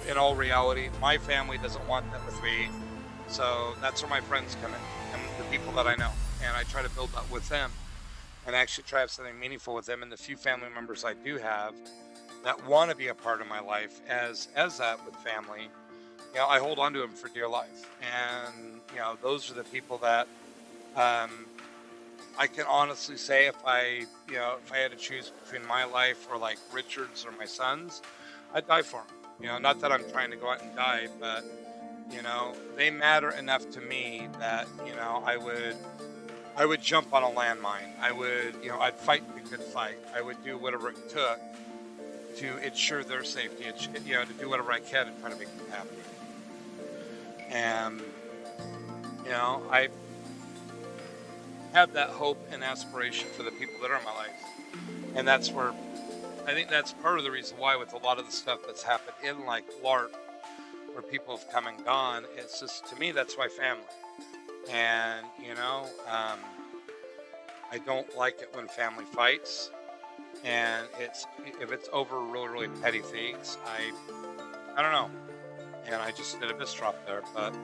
in all reality, my family doesn't want that with me. So that's where my friends come in, and the people that I know. And I try to build that with them, and actually try to have something meaningful with them. And the few family members I do have that want to be a part of my life as that with family, I hold on to them for dear life. And, those are the people that um, I can honestly say if I had to choose between my life or like Richard's or my son's, I'd die for them. Not that I'm trying to go out and die, but, they matter enough to me that, I would jump on a landmine. I would, I'd fight the good fight. I would do whatever it took to ensure their safety, to do whatever I can to try to make them happy. And, I have that hope and aspiration for the people that are in my life. And that's where, I think that's part of the reason why with a lot of the stuff that's happened in like LARP, where people have come and gone, it's just, to me, that's my family. And, I don't like it when family fights. And if it's over really, really petty things, I don't know. And I just did a misdrop there, but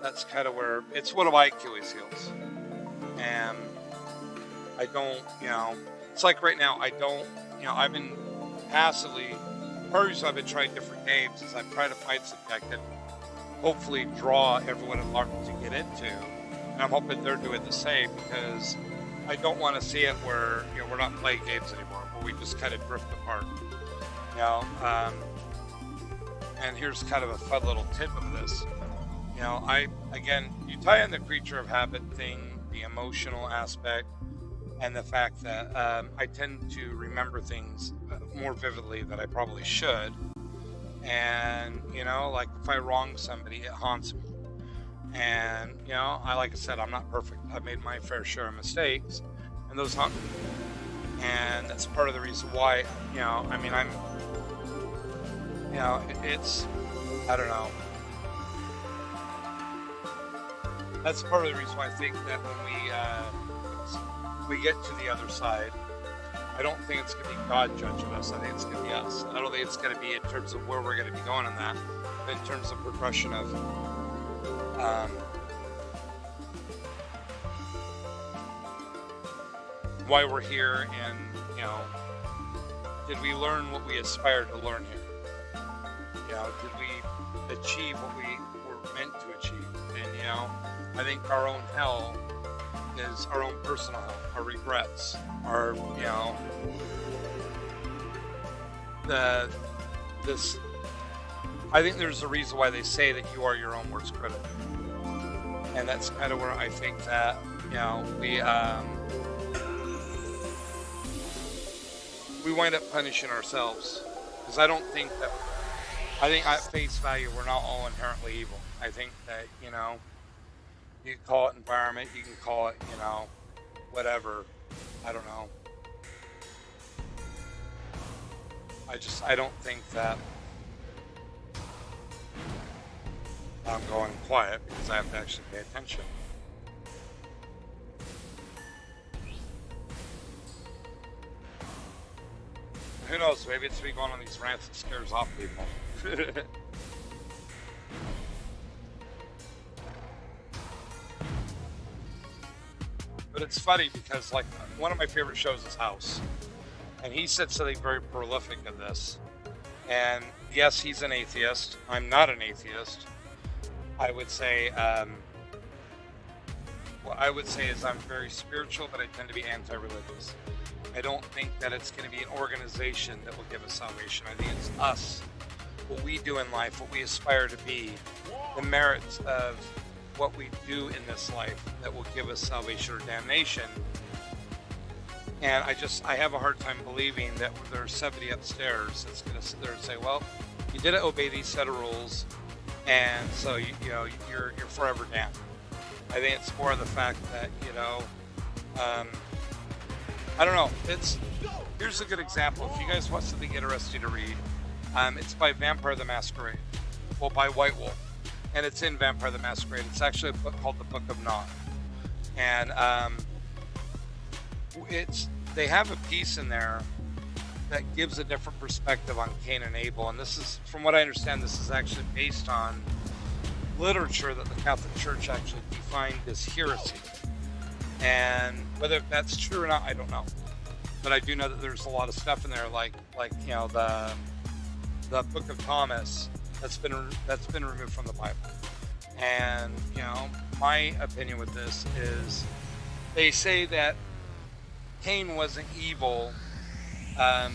that's kind of where it's one of my Achilles heels. And I don't, it's like right now, I've been passively, part of the reason I've been trying different games is I'm trying to find something I can hopefully draw everyone in LARP to get into. And I'm hoping they're doing the same, because I don't want to see it where, we're not playing games anymore, where we just kind of drift apart. And here's kind of a fun little tip of this. You tie in the creature of habit thing, the emotional aspect, and the fact that I tend to remember things more vividly than I probably should. And, like if I wrong somebody, it haunts me. And, like I said, I'm not perfect. I've made my fair share of mistakes, and those haunt me. And that's part of the reason why, it's, I don't know. That's part of the reason why I think that when we get to the other side, I don't think it's going to be God judging us. I think it's going to be us. I don't think it's going to be in terms of where we're going to be going on that, but in terms of progression of why we're here, and did we learn what we aspired to learn here? Did we achieve what we were meant to achieve? And I think our own hell is our own personal hell, our regrets, our I think there's a reason why they say that you are your own worst critic. And that's kind of where I think that, we wind up punishing ourselves. Because I think at face value, we're not all inherently evil. I think that, you can call it environment, you can call it, whatever. I don't know. I don't think that I'm going quiet because I have to actually pay attention. Who knows, maybe it's me going on these rants that scares off people. But it's funny because, like, one of my favorite shows is House. And he said something very prolific in this. And yes, he's an atheist. I'm not an atheist. I would say, what I would say is I'm very spiritual, but I tend to be anti-religious. I don't think that it's going to be an organization that will give us salvation. I think it's us, what we do in life, what we aspire to be, the merits of what we do in this life that will give us salvation or damnation. And I have a hard time believing that there's somebody upstairs that's going to sit there and say, well, you didn't obey these set of rules, and so you're forever damned. I think it's more of the fact that I don't know. Here's a good example. If you guys want something interesting to read, it's by Vampire the Masquerade, well, by White Wolf, and it's in Vampire the Masquerade. It's actually a book called the Book of Nod, and they have a piece in there that gives a different perspective on Cain and Abel, and this is, from what I understand, this is actually based on literature that the Catholic Church actually defined as heresy. And whether that's true or not, I don't know. But I do know that there's a lot of stuff in there, like the Book of Thomas that's been removed from the Bible. And my opinion with this is they say that Cain wasn't evil um,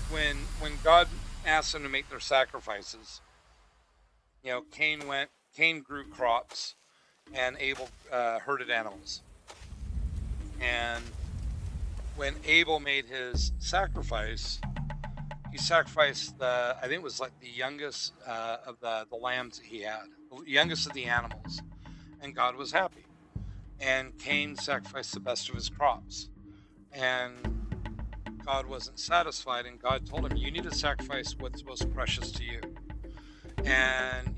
when God asked them to make their sacrifices. Cain grew crops, and Abel herded animals. And when Abel made his sacrifice, he sacrificed I think it was like the youngest of the lambs that he had, the youngest of the animals, and God was happy. And Cain sacrificed the best of his crops, and God wasn't satisfied, and God told him, "You need to sacrifice what's most precious to you." And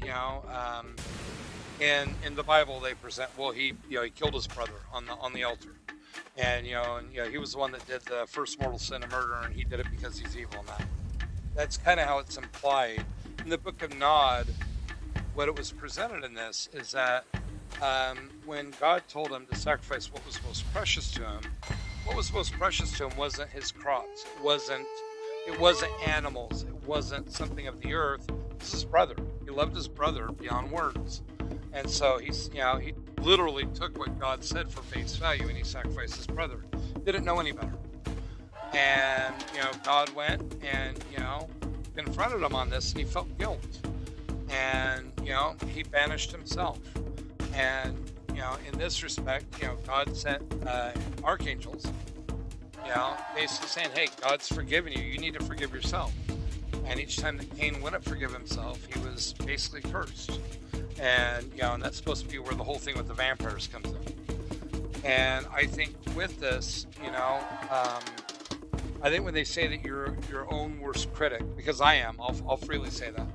in the Bible they present, well, he killed his brother on the altar, and he was the one that did the first mortal sin of murder, and he did it because he's evil. And that's kind of how it's implied in the book of Nod. What it was presented in this is that when God told him to sacrifice what was most precious to him, what was most precious to him wasn't his crops. It wasn't animals. It wasn't something of the earth. It was his brother. He loved his brother beyond words. And so he literally took what God said for face value, and he sacrificed his brother. Didn't know any better. And, God went and, confronted him on this, and he felt guilt. And, he banished himself. And, in this respect, God sent archangels, basically saying, hey, God's forgiven you. You need to forgive yourself. And each time that Cain wouldn't forgive himself, he was basically cursed. And, and that's supposed to be where the whole thing with the vampires comes in. And I think with this, I think when they say that you're your own worst critic, because I am, I'll freely say that.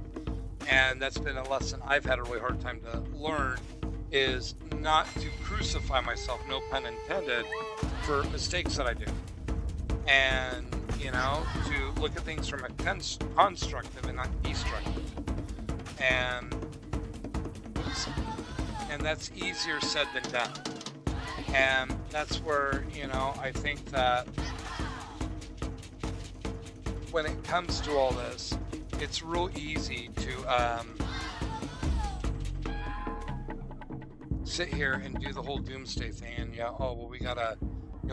And that's been a lesson I've had a really hard time to learn, is not to crucify myself, no pun intended, for mistakes that I do. And, to look at things from a constructive and not destructive. And that's easier said than done. And that's where, I think that when it comes to all this, it's real easy to sit here and do the whole doomsday thing, and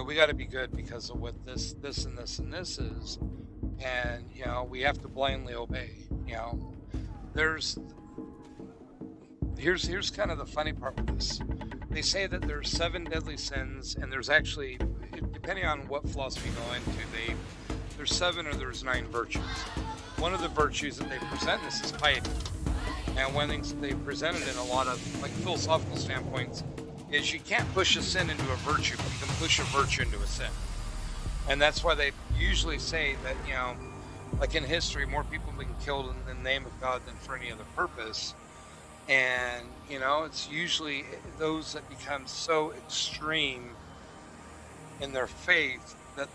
we gotta be good because of what this and this and this is, and we have to blindly obey. Here's kind of the funny part with this. They say that there's 7 deadly sins, and there's actually, depending on what philosophy you go into, there's 7 or there's 9 virtues. One of the virtues that they present in this is piety. And one of the things that they presented in a lot of philosophical standpoints is you can't push a sin into a virtue, but you can push a virtue into a sin. And that's why they usually say that, like in history, more people have been killed in the name of God than for any other purpose. And, it's usually those that become so extreme in their faith that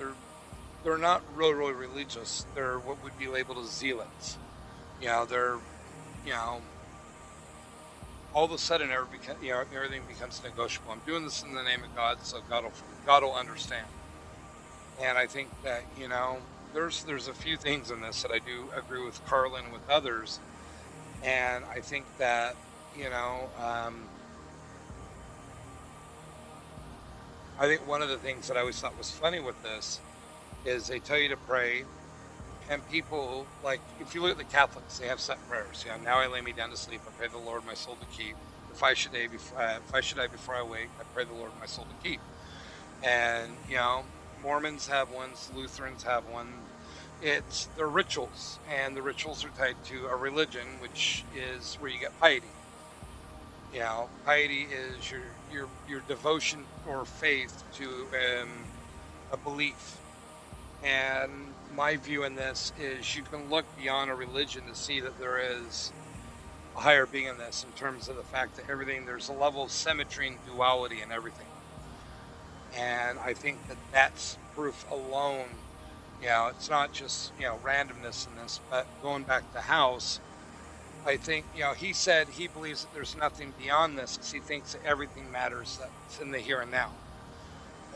they're not really religious. They're what would be labeled as zealots. They're, all of a sudden everything becomes negotiable. I'm doing this in the name of God, so God will understand. And I think that, there's a few things in this that I do agree with Carlin and with others. And I think that, I think one of the things that I always thought was funny with this is they tell you to pray, and people, like, if you look at the Catholics, they have set prayers. Now I lay me down to sleep, I pray the Lord my soul to keep. If I should die before I wake, I pray the Lord my soul to keep. And, Mormons have ones, Lutherans have one. They're rituals, and the rituals are tied to a religion, which is where you get piety. Piety is your devotion or faith to a belief. And my view in this is you can look beyond a religion to see that there is a higher being in this, in terms of the fact that there's a level of symmetry and duality in everything. And I think that that's proof alone. It's not just, randomness in this, but going back to House, I think, he said he believes that there's nothing beyond this, because he thinks that everything matters, that's in the here and now.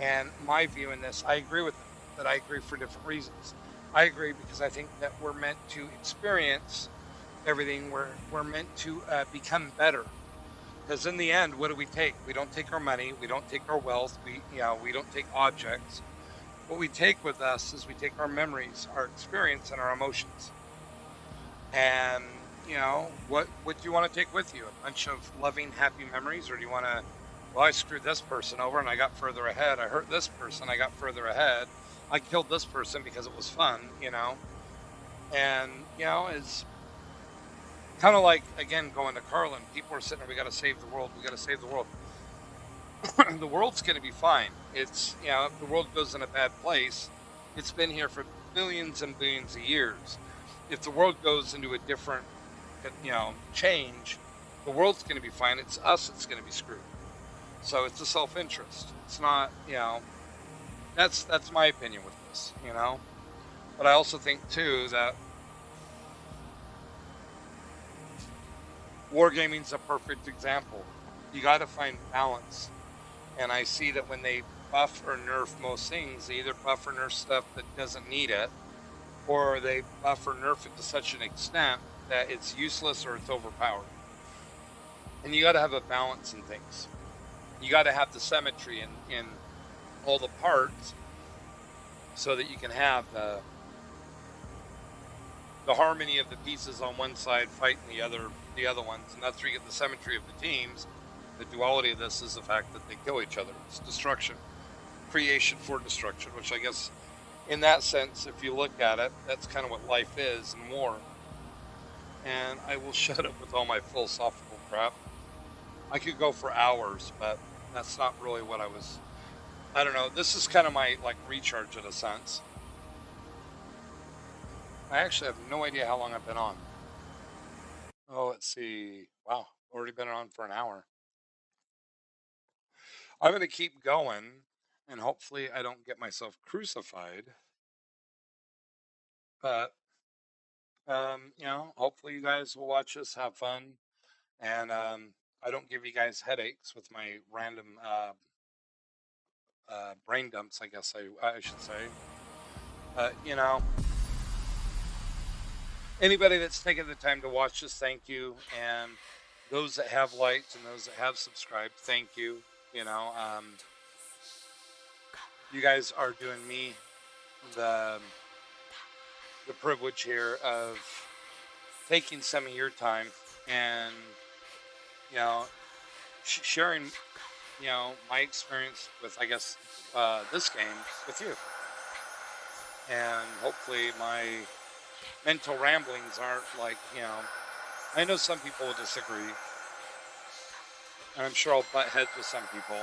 And my view in this, I agree with him, but I agree for different reasons. I agree because I think that we're meant to experience everything. We're meant to become better. Because in the end, what do we take? We don't take our money. We don't take our wealth. We don't take objects. What we take with us is we take our memories, our experience, and our emotions. And what do you want to take with you? A bunch of loving, happy memories, or do you want to? Well, I screwed this person over and I got further ahead. I hurt this person, I got further ahead. I killed this person because it was fun. And it's kind of like, again, going to Carlin. People are sitting there, we got to save the world. We got to save the world. The world's going to be fine. It's, if the world goes in a bad place, it's been here for billions and billions of years. If the world goes into a different, change, the world's going to be fine. It's us that's going to be screwed. So it's a self-interest. It's not, that's my opinion with this. But I also think, too, that wargaming's a perfect example. You got to find balance. And I see that when they buff or nerf most things, they either buff or nerf stuff that doesn't need it, or they buff or nerf it to such an extent that it's useless or it's overpowered. And you got to have a balance in things. You got to have the symmetry in all the parts so that you can have the harmony of the pieces on one side fighting the other ones. And that's where you get the symmetry of the teams. The duality of this is the fact that they kill each other. It's destruction, creation for destruction, which I guess in that sense, if you look at it, that's kind of what life is in war. And I will shut up with all my philosophical crap. I could go for hours, but that's not really what I don't know. This is kind of my recharge in a sense. I actually have no idea how long I've been on. Oh, let's see. Wow, already been on for an hour. I'm going to keep going, and hopefully I don't get myself crucified. But, hopefully you guys will watch this, have fun, and I don't give you guys headaches with my random brain dumps, I guess I should say. But, anybody that's taken the time to watch this, thank you. And those that have liked and those that have subscribed, thank you. You guys are doing me the privilege here of taking some of your time and sharing my experience with, I guess, this game with you. And hopefully my mental ramblings aren't I know some people will disagree, and I'm sure I'll butt heads with some people.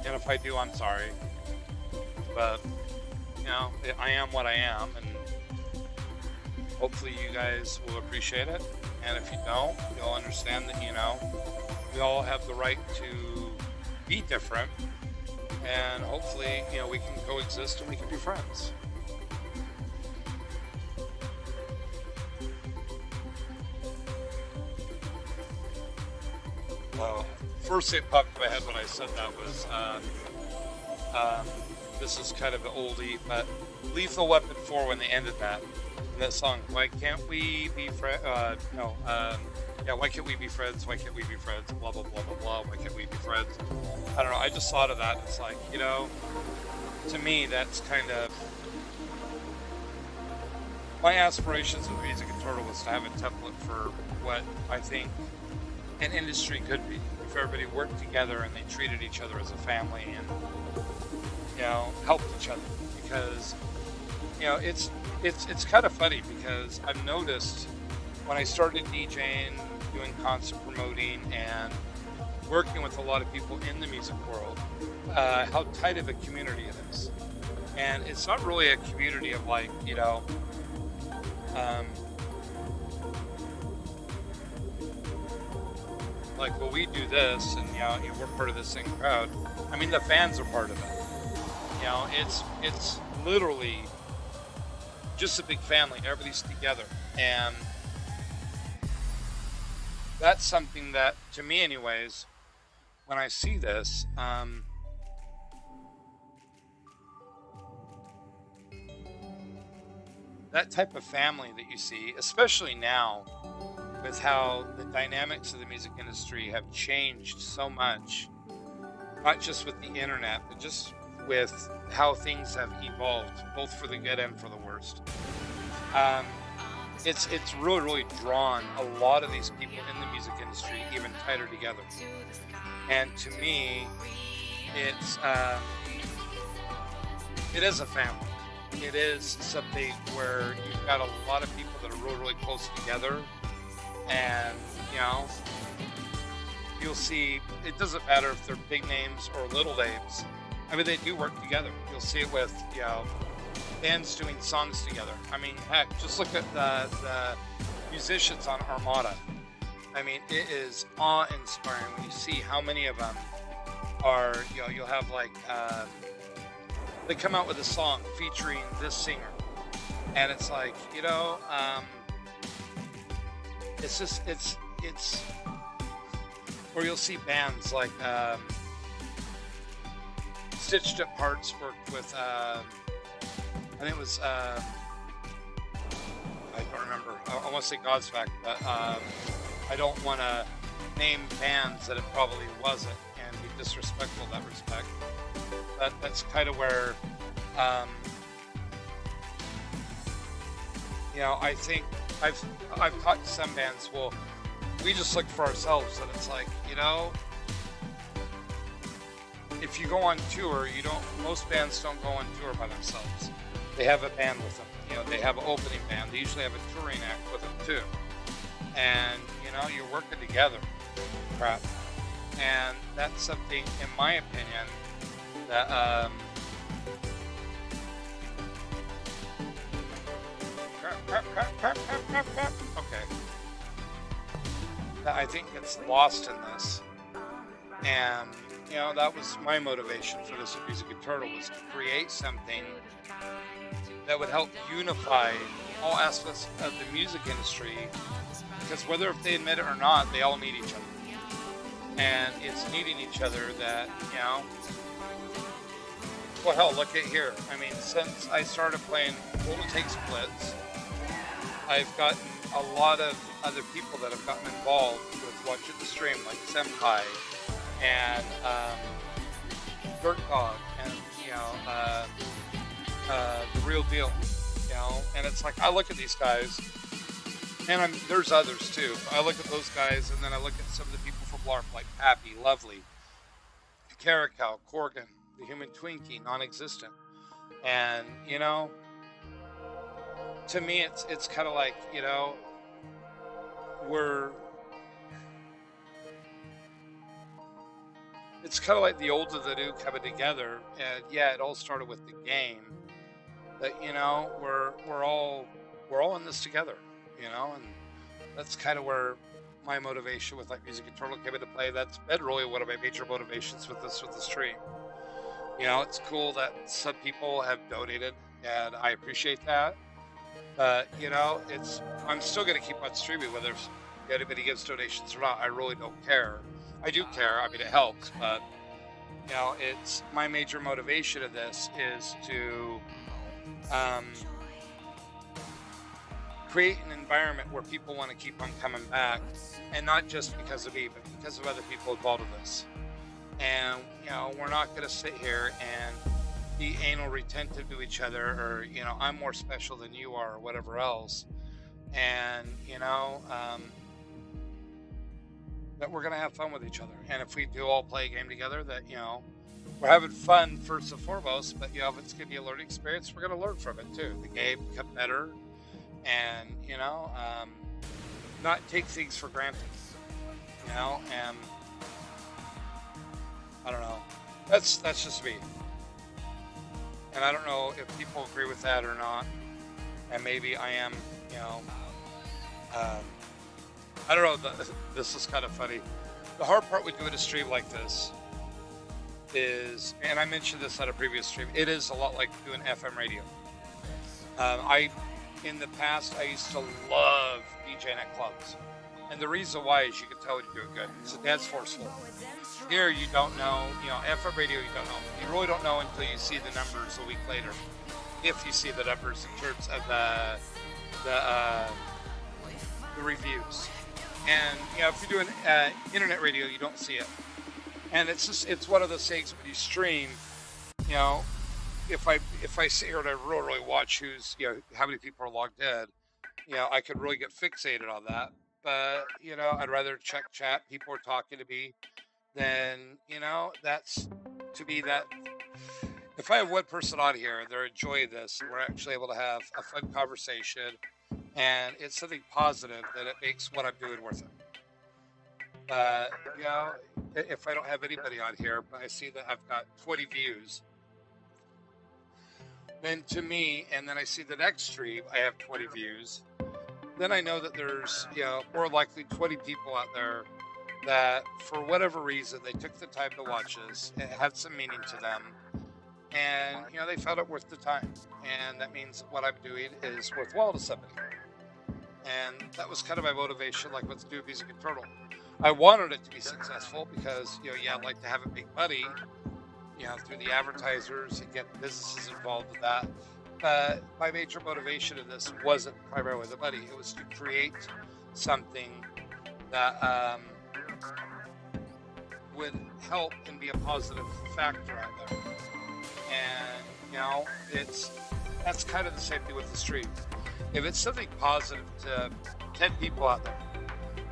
And if I do, I'm sorry. But, I am what I am, and hopefully you guys will appreciate it. And if you don't, you'll understand that, we all have the right to be different. And hopefully, we can coexist and we can be friends. Well, first thing that popped in my head when I said that was, this is kind of an oldie, but Lethal Weapon 4 when they ended that song, why can't we be friends? Why can't we be friends? Why can't we be friends? Blah, blah, blah, blah, blah. Why can't we be friends? I don't know. I just thought of that. It's like, to me, that's kind of my aspirations with music and Turtle was to have a template for what I think an industry could be. If everybody worked together and they treated each other as a family and, helped each other. Because, it's kind of funny because I've noticed when I started DJing, doing concert promoting, and working with a lot of people in the music world, how tight of a community it is. And it's not really a community of well, we do this, and we're part of the same crowd. I mean, the fans are part of it. It's literally just a big family. Everybody's together, and that's something that, to me, anyways, when I see this, that type of family that you see, especially now with how the dynamics of the music industry have changed so much, not just with the internet, but just with how things have evolved, both for the good and for the worst. Um, it's really drawn a lot of these people in the music industry even tighter together. And to me, it's it is a family. It is something where you've got a lot of people that are really close together, and you know, you'll see. It doesn't matter if they're big names or little names. I mean, they do work together. You'll see it with bands doing songs together. I mean, heck, just look at the musicians on Armada. I mean, it is awe-inspiring when you see how many of them are. You'll have like. They come out with a song featuring this singer, and it's like, it's or you'll see bands like Stitched Up Parts worked with I think it was I don't remember, I want to say Godsmack, but I don't want to name bands that it probably wasn't and be disrespectful in that respect. That's kind of where, I think I've talked to some bands. Well, we just look for ourselves, and it's like, if you go on tour, most bands don't go on tour by themselves. They have a band with them. They have an opening band. They usually have a touring act with them too. And you're working together. Crap. And that's something, in my opinion, that okay, that I think gets lost in this. And that was my motivation for this Music and Turtle, was to create something that would help unify all aspects of the music industry, because whether if they admit it or not, they all need each other. And it's needing each other that, well, hell, look at here. I mean, since I started playing Golden Take Splits, I've gotten a lot of other people that have gotten involved with watching the stream, like Senpai and Dirt Dog and, The Real Deal, and it's like, I look at these guys, and there's others too. I look at those guys, and then I look at some of the people from LARP, like Pappy, Lovely, Caracal, Corgan, the Human Twinkie, Non-Existent. And, to me, it's kind of like, it's kind of like the old and the new coming together. And yeah, it all started with the game, but we're all in this together, and that's kind of where my motivation with like Music and Turtle came into play. That's been really one of my major motivations with the stream. It's cool that some people have donated, and I appreciate that. But I'm still going to keep on streaming, whether anybody gives donations or not. I really don't care. I do care. I mean, it helps, but it's my major motivation of this is to create an environment where people want to keep on coming back, and not just because of me, but because of other people involved in this. And we're not going to sit here and be anal retentive to each other, or I'm more special than you are, or whatever else. And that we're going to have fun with each other. And if we do all play a game together, that we're having fun first and foremost, but if it's going to be a learning experience, we're going to learn from it too. The game become better, and not take things for granted. And I don't know. That's just me. And I don't know if people agree with that or not. And maybe I am, I don't know. This is kind of funny. The hard part with doing a stream like this is, and I mentioned this on a previous stream, it is a lot like doing FM radio. In the past, I used to love DJing at clubs. And the reason why is you can tell when you're doing good. It's a dance forceful. Here, you don't know, FM radio, you don't know. You really don't know until you see the numbers a week later. if you see the numbers in terms of the reviews. And if you're doing internet radio, you don't see it. And it's one of those things when you stream, you know, if I sit here and I really watch who's how many people are logged in, I could really get fixated on that. But I'd rather check chat. People are talking to me. Then that's to me that if I have one person on here and they're enjoying this and we're actually able to have a fun conversation and it's something positive, then it makes what I'm doing worth it. But if I don't have anybody on here, but I see that I've got 20 views, then to me, and then I see the next stream, I have 20 views, then I know that there's, more likely 20 people out there that for whatever reason, they took the time to watch this, it had some meaning to them, and, they found it worth the time. And that means what I'm doing is worthwhile to somebody. And that was kind of my motivation, like with New Music Infernal. I wanted it to be successful because, I'd like to have it make money, through the advertisers and get businesses involved with that. But my major motivation in this wasn't primarily the money. It was to create something that would help and be a positive factor out there. And, that's kind of the same thing with the stream. If it's something positive to 10 people out there,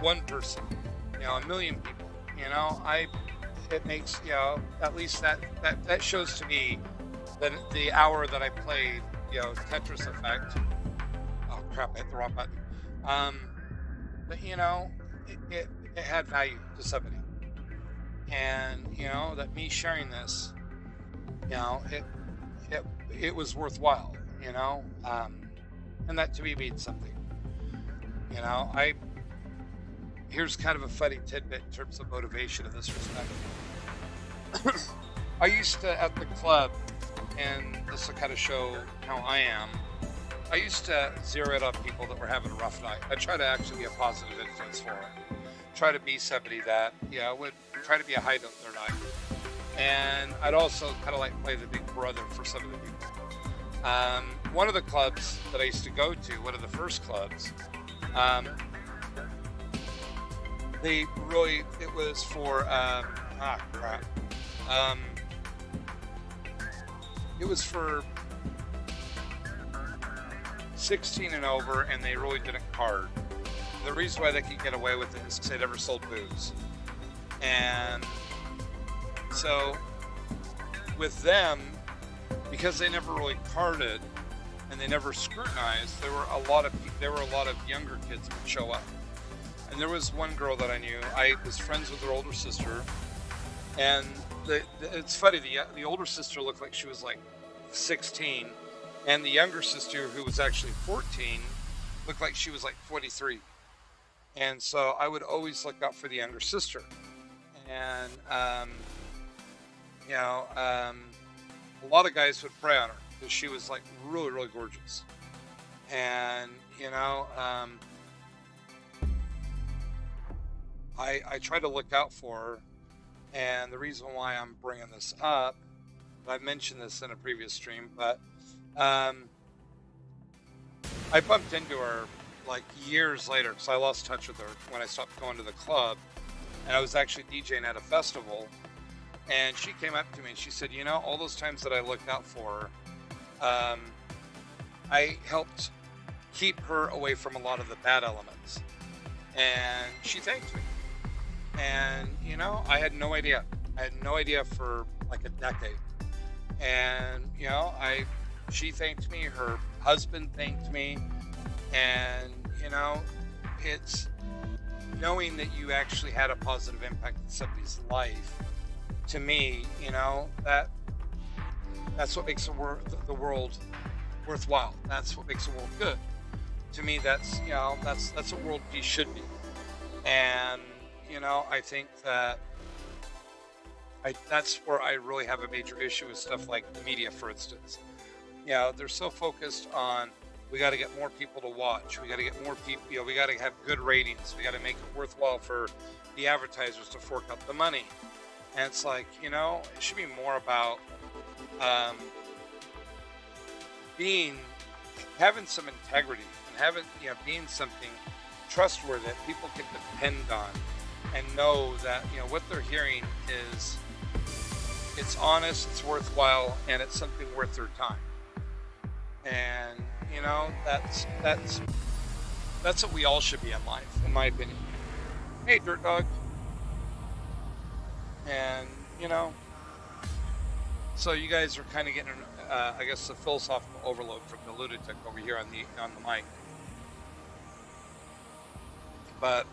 one person, a million people, it makes, at least that shows to me that the hour that I played, Tetris Effect, oh crap, I hit the wrong button. But it had value to somebody. And, that me sharing this, it was worthwhile, and that to me means something. Here's kind of a funny tidbit in terms of motivation in this respect. I used to, at the club, and this will kind of show how I am, I used to zero in on people that were having a rough night. I try to actually be a positive influence for them. Try to be somebody that, would try to be a high note in their night. And I'd also kind of like play the big brother for some of the people. One of the clubs that I used to go to, one of the first clubs, it was for, it was for 16 and over, and they really didn't card. The reason why they could get away with it is because they never sold booze. And so with them, because they never really carded and they never scrutinized, there were a lot of younger kids that would show up. And there was one girl that I knew. I was friends with her older sister, and it's funny. The older sister looked like she was like 16, and the younger sister, who was actually 14, looked like she was like 23. And so I would always look out for the younger sister, and a lot of guys would prey on her because she was like really, really gorgeous, and I try to look out for her. And the reason why I'm bringing this up, I've mentioned this in a previous stream, but I bumped into her like years later because I lost touch with her when I stopped going to the club, and I was actually DJing at a festival, and she came up to me and she said, all those times that I looked out for her, I helped keep her away from a lot of the bad elements, and she thanked me. And, I had no idea. I had no idea for like a decade. And, she thanked me, her husband thanked me. And, it's knowing that you actually had a positive impact in somebody's life. To me, that's what makes the world worthwhile. That's what makes the world good. To me, that's what world peace should be. And, I think that that's where I really have a major issue with stuff like the media, for instance. They're so focused on, we got to get more people to watch. We got to get more people, we got to have good ratings. We got to make it worthwhile for the advertisers to fork up the money. And it's like, it should be more about, being having some integrity and having being something trustworthy that people can depend on and know that what they're hearing is it's honest, it's worthwhile, and it's something worth their time. And that's what we all should be in life, in my opinion. Hey, Dirt Dog. And so you guys are kind of getting, I guess, a philosophical overload from the lunatic over here on the mic. But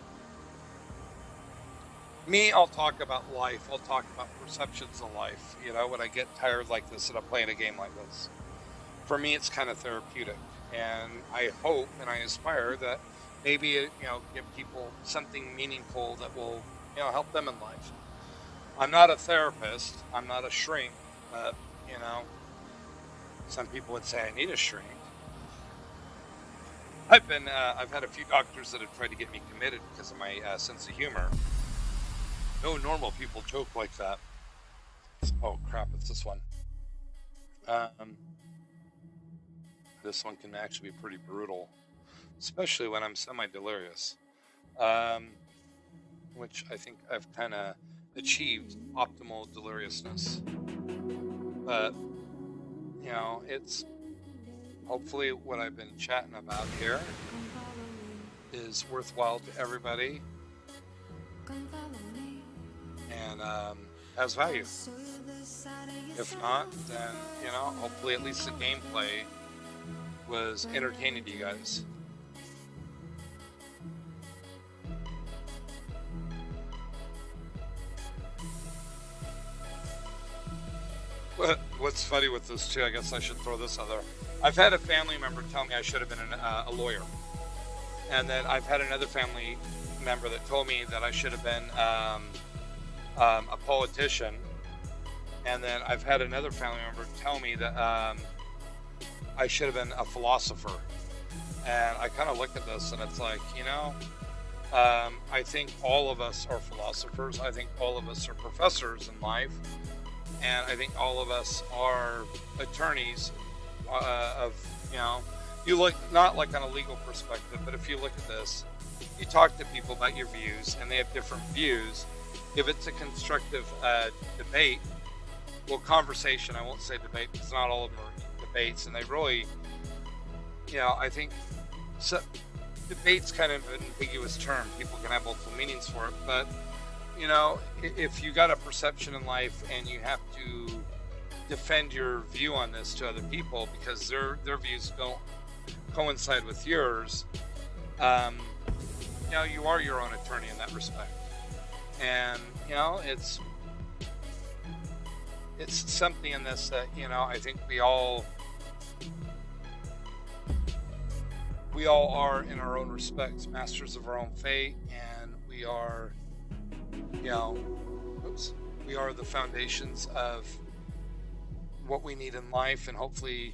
me, I'll talk about life. I'll talk about perceptions of life. When I get tired like this and I'm playing a game like this, for me, it's kind of therapeutic. And I hope and I aspire that maybe give people something meaningful that will help them in life. I'm not a therapist. I'm not a shrink. But some people would say I need a shrink. I've had a few doctors that have tried to get me committed because of my sense of humor. No normal people joke like that. Oh crap! It's this one. This one can actually be pretty brutal, especially when I'm semi-delirious, which I think I've kind of achieved optimal deliriousness. But it's hopefully what I've been chatting about here is worthwhile to everybody and has value. If not, then hopefully at least the gameplay was entertaining to you guys. What's funny with this too, I guess I should throw this out there. I've had a family member tell me I should have been a lawyer. And then I've had another family member that told me that I should have been a politician. And then I've had another family member tell me that I should have been a philosopher. And I kind of look at this and it's like, I think all of us are philosophers. I think all of us are professors in life. And I think all of us are attorneys you look, not like on a legal perspective, but if you look at this, you talk to people about your views and they have different views. If it's a constructive debate, conversation, I won't say debate because not all of them are debates, and they really, I think debate's kind of an ambiguous term. People can have multiple meanings for it, but if you got a perception in life and you have to defend your view on this to other people because their views don't coincide with yours, you are your own attorney in that respect. And it's something in this that I think we all are in our own respects masters of our own fate, and we are we are the foundations of what we need in life, and hopefully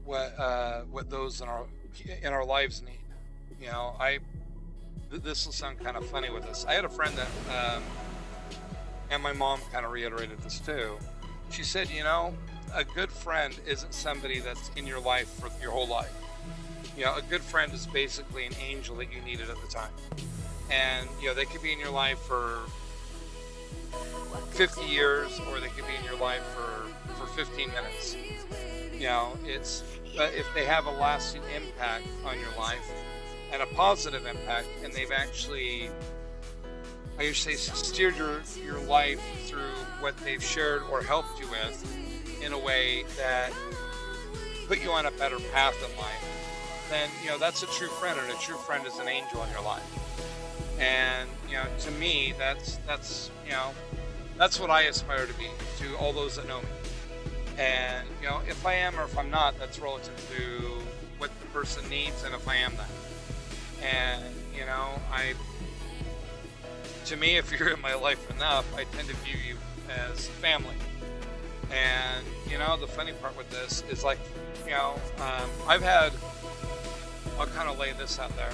what those in our lives need. This will sound kind of funny with this. I had a friend that and my mom kind of reiterated this too. She said, a good friend isn't somebody that's in your life for your whole life. A good friend is basically an angel that you needed at the time. And, they could be in your life for 50 years, or they could be in your life for 15 minutes. But if they have a lasting impact on your life and a positive impact, and they've actually, I should say, steered your life through what they've shared or helped you with in a way that put you on a better path in life, then, that's a true friend, and a true friend is an angel in your life. And to me, that's what I aspire to be to all those that know me. And if I am or if I'm not, that's relative to what the person needs, and if I am that. And to me, if you're in my life enough, I tend to view you as family. And the funny part with this is, like, I've had, I'll kind of lay this out there.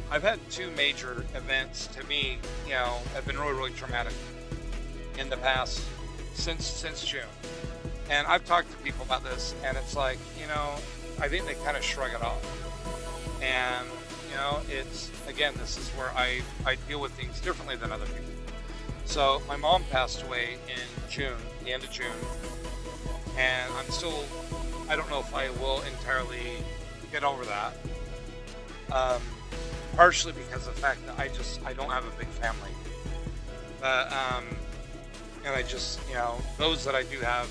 I've had two major events to me, have been really, really traumatic in the past since June. And I've talked to people about this, and it's like, I think they kind of shrug it off. And, it's, again, this is where I deal with things differently than other people. So my mom passed away in June, the end of June, and I don't know if I will entirely get over that. Partially because of the fact that I don't have a big family. But, and I just, those that I do have,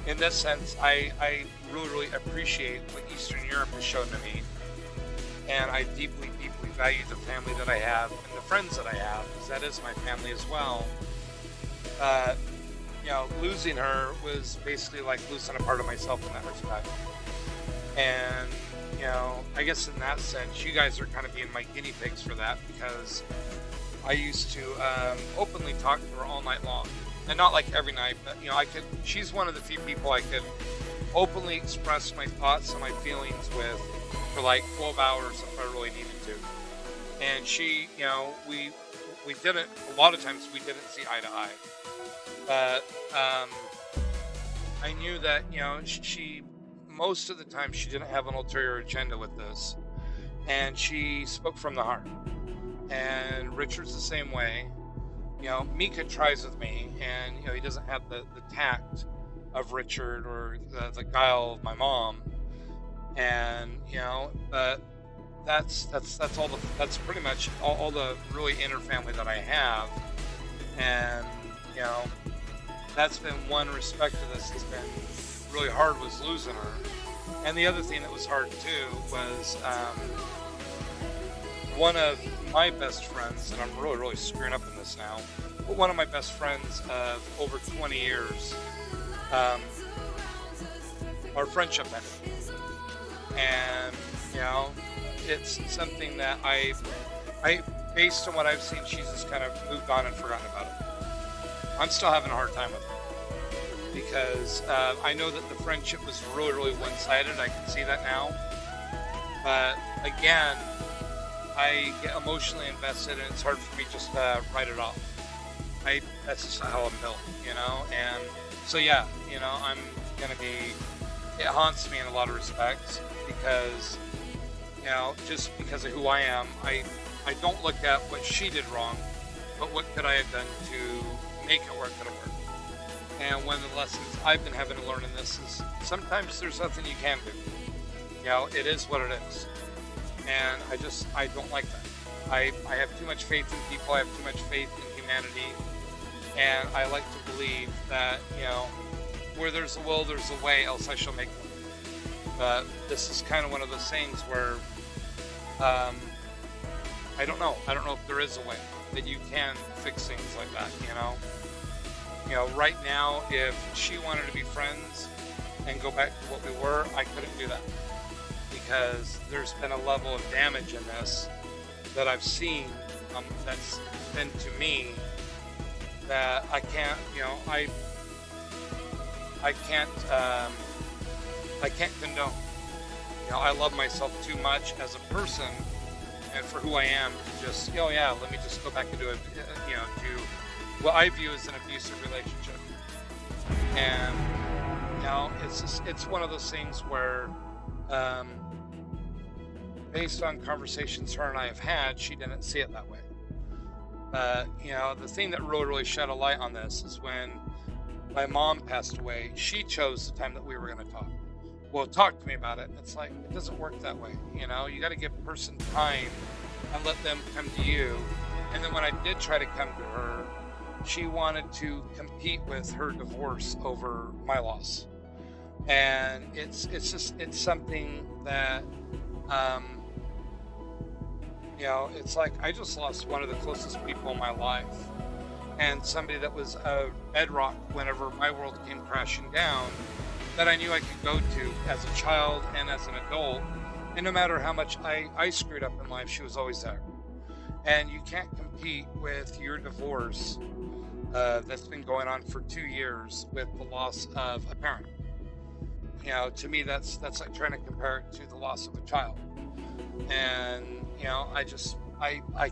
in this sense, I really, really appreciate what Eastern Europe has shown to me. And I deeply, deeply value the family that I have and the friends that I have, because that is my family as well. Losing her was basically like losing a part of myself in that respect. And, I guess in that sense, you guys are kind of being my guinea pigs for that, because I used to openly talk to her all night long. And not like every night, but, she's one of the few people I could openly express my thoughts and my feelings with for like 12 hours if I really needed to. And she, we didn't, a lot of times we didn't see eye to eye. But I knew that, she, most of the time she didn't have an ulterior agenda with this. And she spoke from the heart. And Richard's the same way. Mika tries with me, and, he doesn't have the tact of Richard or the guile of my mom. And, but that's pretty much all the really inner family that I have. And, that's been one respect to this that's been really hard, was losing her. And the other thing that was hard too was one of my best friends, and I'm really, really screwing up in this now, but one of my best friends of over 20 years, our friendship ended. And, it's something that I, based on what I've seen, she's just kind of moved on and forgotten about it. I'm still having a hard time with it, because I know that the friendship was really, really one-sided. I can see that now. But again, I get emotionally invested, and it's hard for me just to write it off. That's just how I'm built, And so yeah, I'm gonna be. It haunts me in a lot of respects, because, just because of who I am, I don't look at what she did wrong, but what could I have done to make it work that it worked. And one of the lessons I've been having to learn in this is sometimes there's nothing you can do. It is what it is. And I don't like that. I have too much faith in people. I have too much faith in humanity. And I like to believe that, where there's a will, there's a way, else I shall make one. But this is kind of one of those things where I don't know. I don't know if there is a way that you can fix things like that, Right now, if she wanted to be friends and go back to what we were, I couldn't do that. Because there's been a level of damage in this that I've seen that's been to me that I can't, I can't condone. I love myself too much as a person and for who I am to just, let me just go back and do it, do what I view as an abusive relationship. And, it's one of those things where, based on conversations her and I have had, she didn't see it that way. But, the thing that really, really shed a light on this is when my mom passed away, she chose the time that we were going to talk. Well, talk to me about it. It's like, it doesn't work that way. You got to give a person time and let them come to you. And then when I did try to come to her, she wanted to compete with her divorce over my loss. And it's something that, it's like I just lost one of the closest people in my life, and somebody that was a bedrock whenever my world came crashing down, that I knew I could go to as a child and as an adult. And no matter how much I screwed up in life, she was always there. And you can't compete with your divorce that's been going on for 2 years with the loss of a parent. To me, that's like trying to compare it to the loss of a child. And, I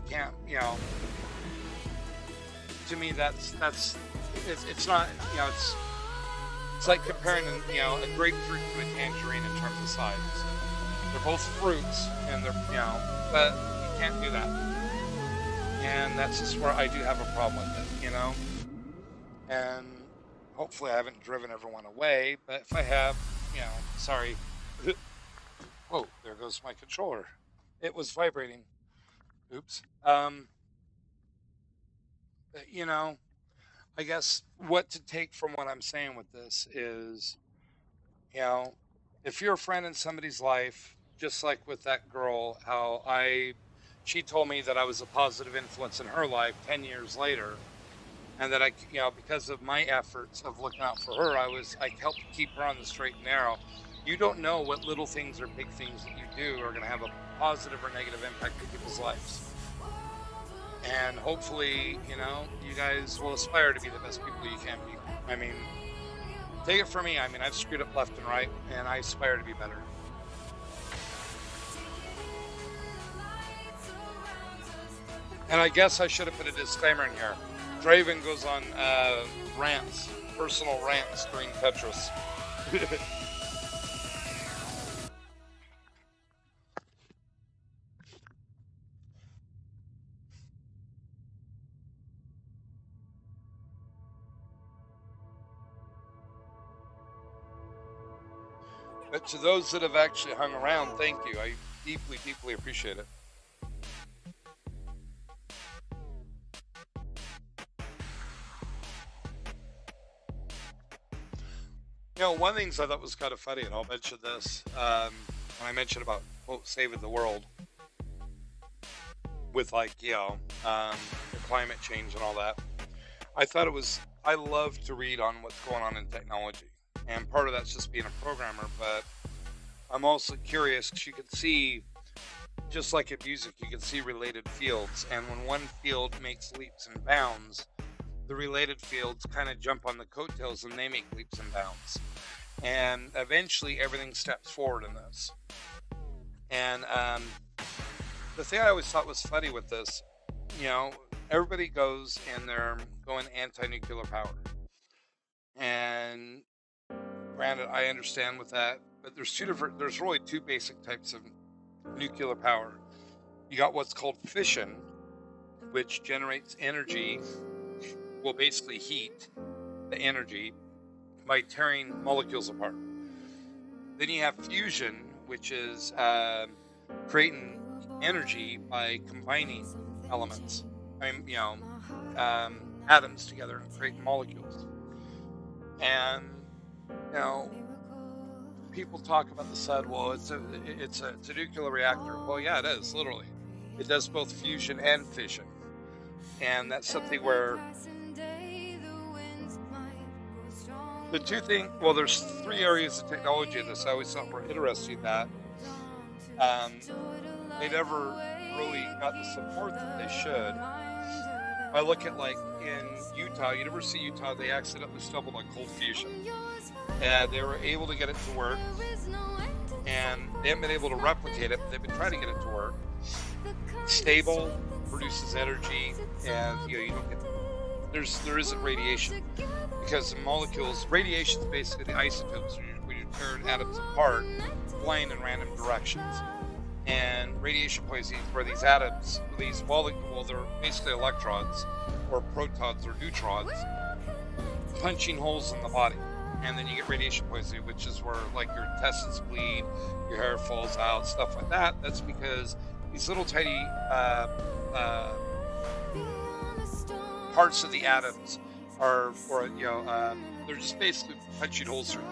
can't, to me, it's not, It's like comparing, a grapefruit to a tangerine in terms of size. They're both fruits, and but you can't do that. And that's just where I do have a problem with it. And hopefully I haven't driven everyone away, but if I have, sorry. Whoa, there goes my controller. It was vibrating. Oops. But, I guess what to take from what I'm saying with this is, you know, if you're a friend in somebody's life, just like with that girl, she told me that I was a positive influence in her life 10 years later, and that because of my efforts of looking out for her, I helped keep her on the straight and narrow. You don't know what little things or big things that you do are going to have a positive or negative impact in people's lives. And hopefully, you guys will aspire to be the best people you can be. I mean, take it from me. I mean, I've screwed up left and right, and I aspire to be better. And I guess I should have put a disclaimer in here. Draven goes on rants, personal rants during Tetris. But to those that have actually hung around, thank you. I deeply, deeply appreciate it. One of the things I thought was kind of funny, and I'll mention this, when I mentioned about, quote, saving the world with, the climate change and all that. I love to read on what's going on in technology. And part of that's just being a programmer, but I'm also curious because you can see, just like in music, you can see related fields. And when one field makes leaps and bounds, the related fields kind of jump on the coattails and they make leaps and bounds. And eventually everything steps forward in this. And the thing I always thought was funny with this, everybody goes and they're going anti-nuclear power. And granted, I understand with that, but there's really two basic types of nuclear power. You got what's called fission, which generates energy, well, basically heat, the energy, by tearing molecules apart. Then you have fusion, which is creating energy by combining elements. Atoms together and creating molecules. And people talk about the sun. Well, it's a nuclear reactor. Well, yeah, it is, literally. It does both fusion and fission. And that's something where there's three areas of technology in this I always thought were interesting that they never really got the support that they should. I look at, like, in Utah, University of Utah, they accidentally stumbled on cold fusion. And they were able to get it to work. And they haven't been able to replicate it, but they've been trying to get it to work. Stable, produces energy, and you don't get there isn't radiation. Because the molecules, radiation is basically the isotopes when you turn atoms apart, flying in random directions. And radiation poisoning is where these atoms, they're basically electrons, or protons or neutrons, punching holes in the body. And then you get radiation poisoning, which is where, like, your intestines bleed, your hair falls out, stuff like that. That's because these little tiny parts of the atoms they're just basically punching holes through.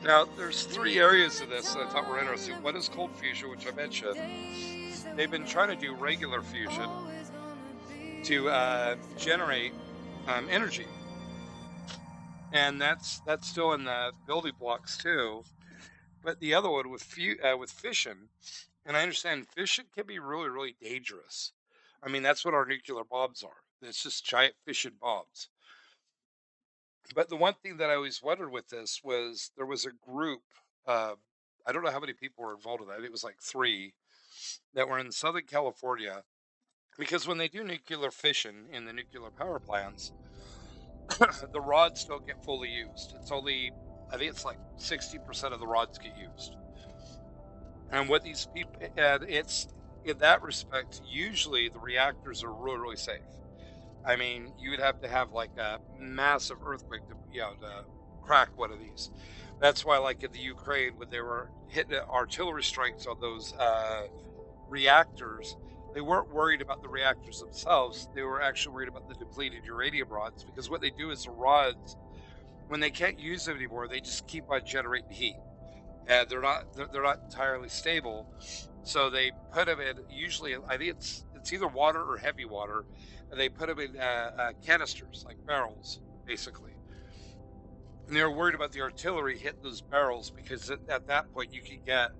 Now, there's three areas of this that I thought were interesting. One is cold fusion, which I mentioned. They've been trying to do regular fusion to generate energy. And that's still in the building blocks too. But the other one with fission, and I understand fission can be really, really dangerous. I mean, that's what our nuclear bombs are. It's just giant fission bombs. But the one thing that I always wondered with this was there was a group, I don't know how many people were involved in that. It was like 3 that were in Southern California. Because when they do nuclear fission in the nuclear power plants, the rods don't get fully used. It's only, I think it's like 60% of the rods get used. And what these people, and it's in that respect, usually the reactors are really, really safe. I mean, you would have to have like a massive earthquake to, to crack one of these. That's why, like in the Ukraine, when they were hitting artillery strikes on those reactors, they weren't worried about the reactors themselves. They were actually worried about the depleted uranium rods, because what they do is the rods, when they can't use them anymore, they just keep on generating heat, and they're not entirely stable. So they put them in, usually I think it's either water or heavy water, and they put them in canisters, like barrels, basically. And they're worried about the artillery hitting those barrels, because at that point you can get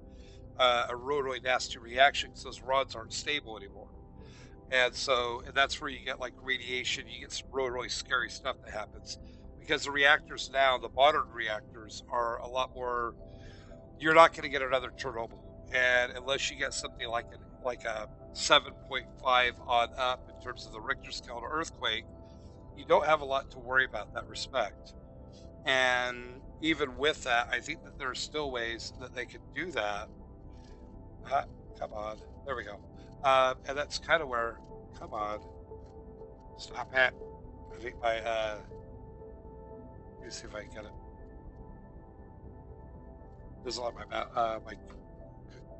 a really nasty reaction, because those rods aren't stable anymore. And so that's where you get like radiation. You get some really scary stuff that happens, because the reactors now, the modern reactors, are a lot more. You're not going to get another Chernobyl, and unless you get something like a 7.5 on up in terms of the Richter scale earthquake, you don't have a lot to worry about in that respect. And even with that, I think that there are still ways that they could do that. Come on, there we go. And that's kind of where, come on, stop it. I think my, let me see if I can get it. Doesn't like my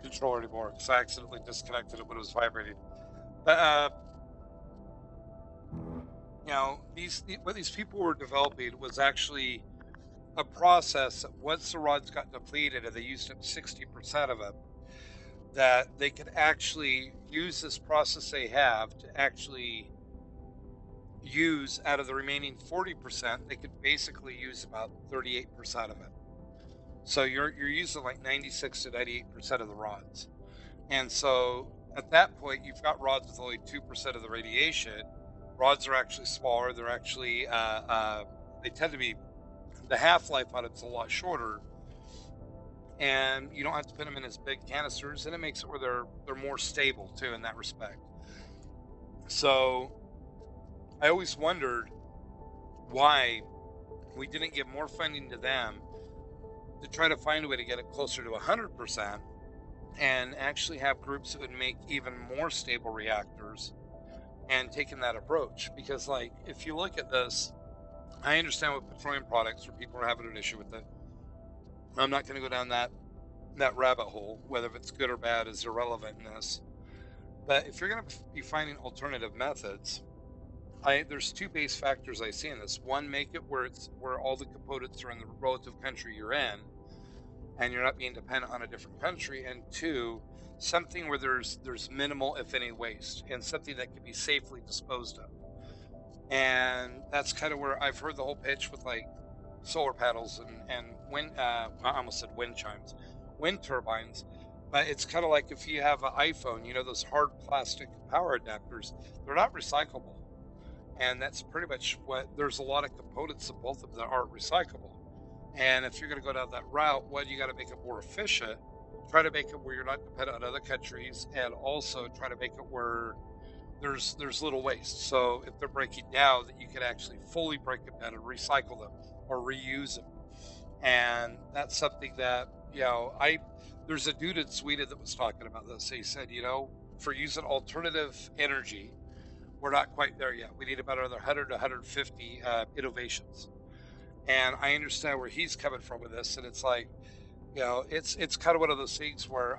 controller anymore, because I accidentally disconnected it when it was vibrating. But what these people were developing was actually a process that once the rods got depleted and they used up 60% of them, that they could actually use this process they have to actually use out of the remaining 40%. They could basically use about 38% of it. So you're using like 96 to 98% of the rods. And so at that point, you've got rods with only 2% of the radiation. Rods are actually smaller. They're actually, they tend to be, the half-life on it's a lot shorter. And you don't have to put them in as big canisters, and it makes it where they're more stable too in that respect. So I always wondered why we didn't give more funding to them to try to find a way to get it closer to 100%, and actually have groups that would make even more stable reactors, and taking that approach. Because like, if you look at this, I understand with petroleum products where people are having an issue with it. I'm not going to go down that rabbit hole. Whether it's good or bad is irrelevant in this. But if you're going to be finding alternative methods, there's two base factors I see in this. One, make it where all the components are in the relative country you're in, and you're not being dependent on a different country. And two, something where there's minimal, if any, waste, and something that can be safely disposed of. And that's kind of where I've heard the whole pitch with like solar panels and wind. I almost said wind chimes, wind turbines. But it's kind of like if you have an iPhone, those hard plastic power adapters, they're not recyclable. And that's pretty much there's a lot of components of both of them that aren't recyclable. And if you're going to go down that route, you got to make it more efficient. Try to make it where you're not dependent on other countries, and also try to make it where there's little waste. So if they're breaking down, that you can actually fully break them down and recycle them or reuse them. And that's something that, there's a dude in Sweden that was talking about this. He said, for using alternative energy, we're not quite there yet. We need about another 100 to 150 innovations. And I understand where he's coming from with this. And it's like, it's kind of one of those things where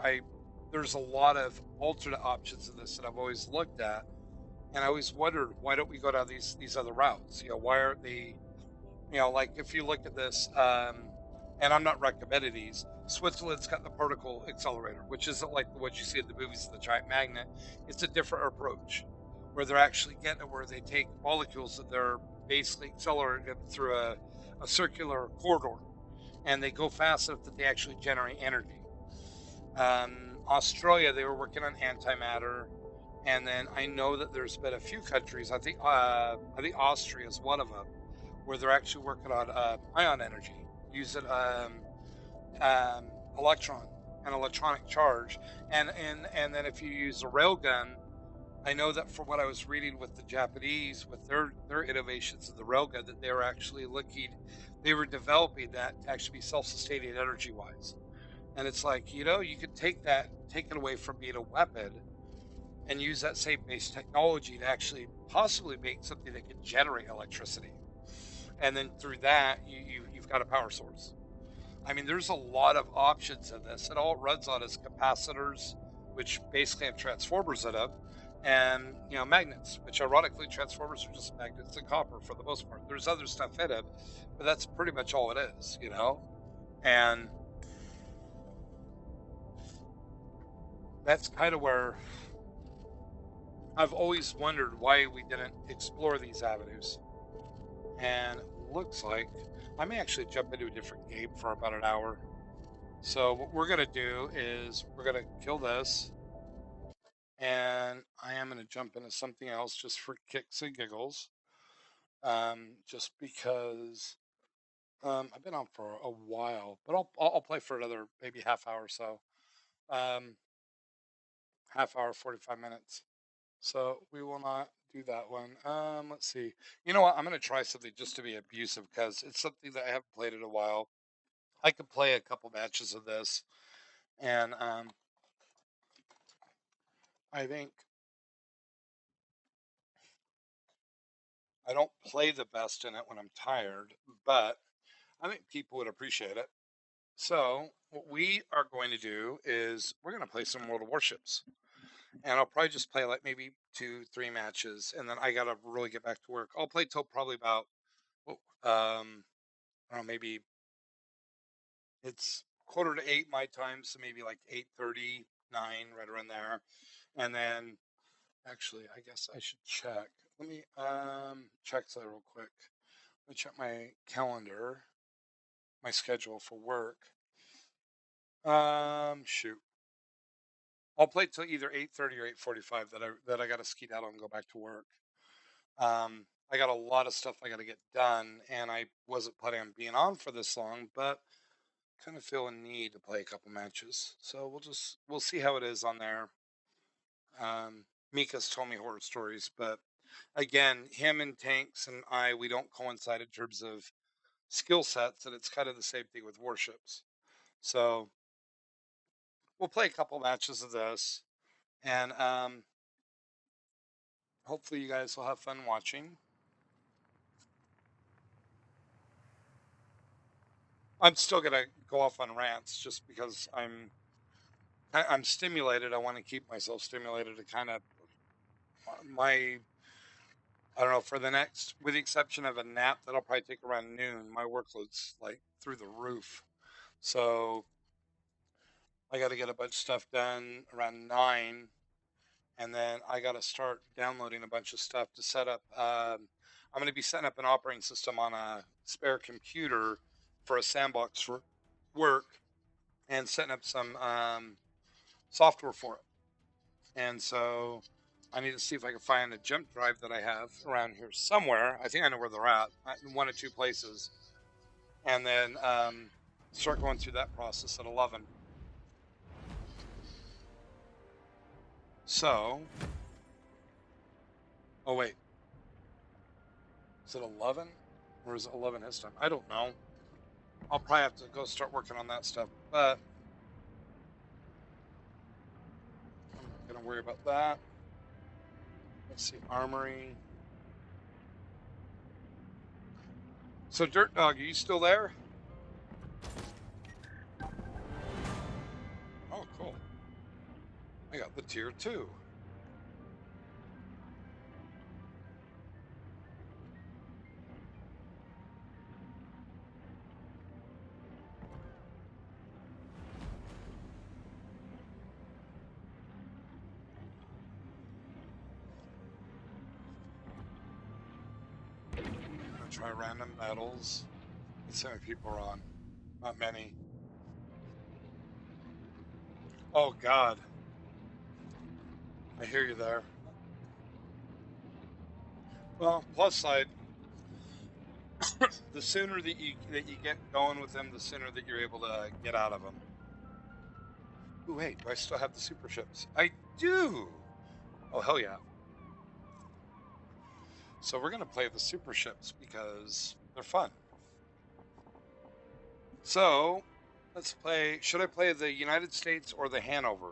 there's a lot of alternate options in this that I've always looked at. And I always wondered, why don't we go down these other routes? Why aren't they, like if you look at this, and I'm not recommending these, Switzerland's got the particle accelerator, which isn't like what you see in the movies of the giant magnet. It's a different approach, where they're actually getting it where they take molecules and they're basically accelerating them through a circular corridor, and they go fast enough that they actually generate energy. Australia, they were working on antimatter, and then I know that there's been a few countries, I think Austria is one of them, where they're actually working on ion energy, using electronic charge, and then if you use a railgun I know that from what I was reading with the Japanese, with their innovations of the railgun, that they were actually they were developing that to actually be self-sustaining energy-wise. And it's like, you could take it away from being a weapon and use that same base technology to actually possibly make something that can generate electricity. And then through that, you've got a power source. I mean, there's a lot of options in this. And all it runs on is capacitors, which basically have transformers in them, and magnets, which ironically transformers are just magnets and copper for the most part. There's other stuff in it, but that's pretty much all it is. And that's kind of where I've always wondered why we didn't explore these avenues. And it looks like I may actually jump into a different game for about an hour. So what we're gonna do is we're gonna kill this, and I am gonna jump into something else just for kicks and giggles. Just because I've been on for a while, but I'll play for another maybe half hour or so. Um, Half hour, 45 minutes. So we will not do that one. Let's see. You know what? I'm gonna try something just to be abusive because it's something that I haven't played in a while. I could play a couple matches of this, and I think I don't play the best in it when I'm tired, but I think people would appreciate it. So what we are going to do is we're going to play some World of Warships, and I'll probably just play like maybe 2, 3 matches, and then I gotta really get back to work. I'll play till probably about oh, I don't know, maybe it's quarter to 8 my time, so maybe like 8:39, right around there, and then actually I guess I should check. Let me check that real quick. Let me check my calendar, my schedule for work. Shoot. I'll play till either 8:30 or 8:45 that I got to skeet out and go back to work. I got a lot of stuff I got to get done, and I wasn't planning on being on for this long, but kind of feel a need to play a couple matches. So we'll see how it is on there. Mika's told me horror stories, but again, him and Tanks and we don't coincide in terms of skill sets, and it's kind of the same thing with Warships. So we'll play a couple matches of this, and hopefully you guys will have fun watching. I'm still gonna go off on rants just because I'm stimulated. I want to keep myself stimulated to kind of my I don't know for the next, with the exception of a nap that I'll probably take around noon. My workload's like through the roof, so I got to get a bunch of stuff done around 9, and then I got to start downloading a bunch of stuff to set up. I'm going to be setting up an operating system on a spare computer for a sandbox for work, and setting up some software for it. And so I need to see if I can find a jump drive that I have around here somewhere. I think I know where they're at, in one or two places, and then start going through that process at 11. So, oh wait, is it 11 or is it 11 his time? I don't know. I'll probably have to go start working on that stuff, but I'm not gonna worry about that. Let's see, armory. So, Dirt Dog, are you still there? Oh, cool. I got the tier 2. I'm gonna try random battles. Let's see how many people are on. Not many. Oh God, I hear you there. Well, plus side, the sooner that you get going with them, the sooner that you're able to get out of them. Ooh, wait, do I still have the super ships? I do. Oh hell yeah. So we're going to play the super ships because they're fun. So let's play. Should I play the United States or the Hanover?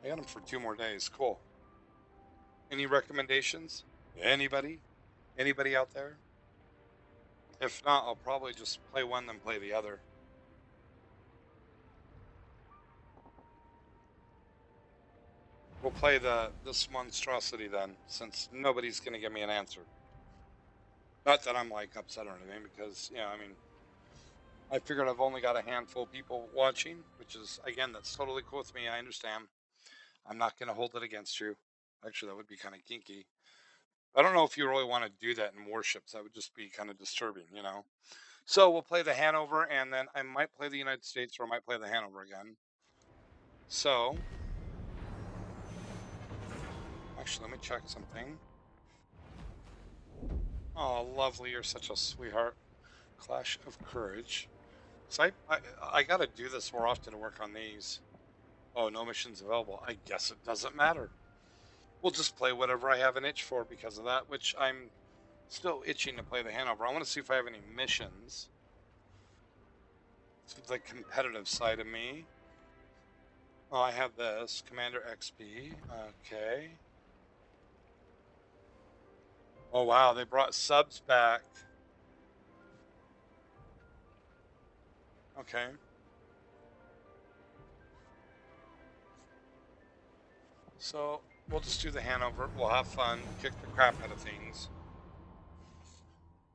I got them for 2 more days. Cool. Any recommendations? Anybody? Anybody out there? If not, I'll probably just play one, then play the other. We'll play this monstrosity then, since nobody's gonna give me an answer. Not that I'm like upset or anything, because I mean, I figured I've only got a handful of people watching, which is again, that's totally cool with me. I understand. I'm not gonna hold it against you. Actually, that would be kind of kinky. I don't know if you really want to do that in Warships. That would just be kind of disturbing. So we'll play the Hanover, and then I might play the United States, or I might play the Hanover again. So, actually, let me check something. Oh, lovely! You're such a sweetheart. Clash of Courage. So I got to do this more often to work on these. Oh, no missions available. I guess it doesn't matter. We'll just play whatever I have an itch for because of that, which I'm still itching to play the Hanover. I want to see if I have any missions. It's the competitive side of me. Oh, I have this. Commander XP. Okay. Oh, wow. They brought subs back. Okay. So we'll just do the Hanover. We'll have fun. Kick the crap out of things.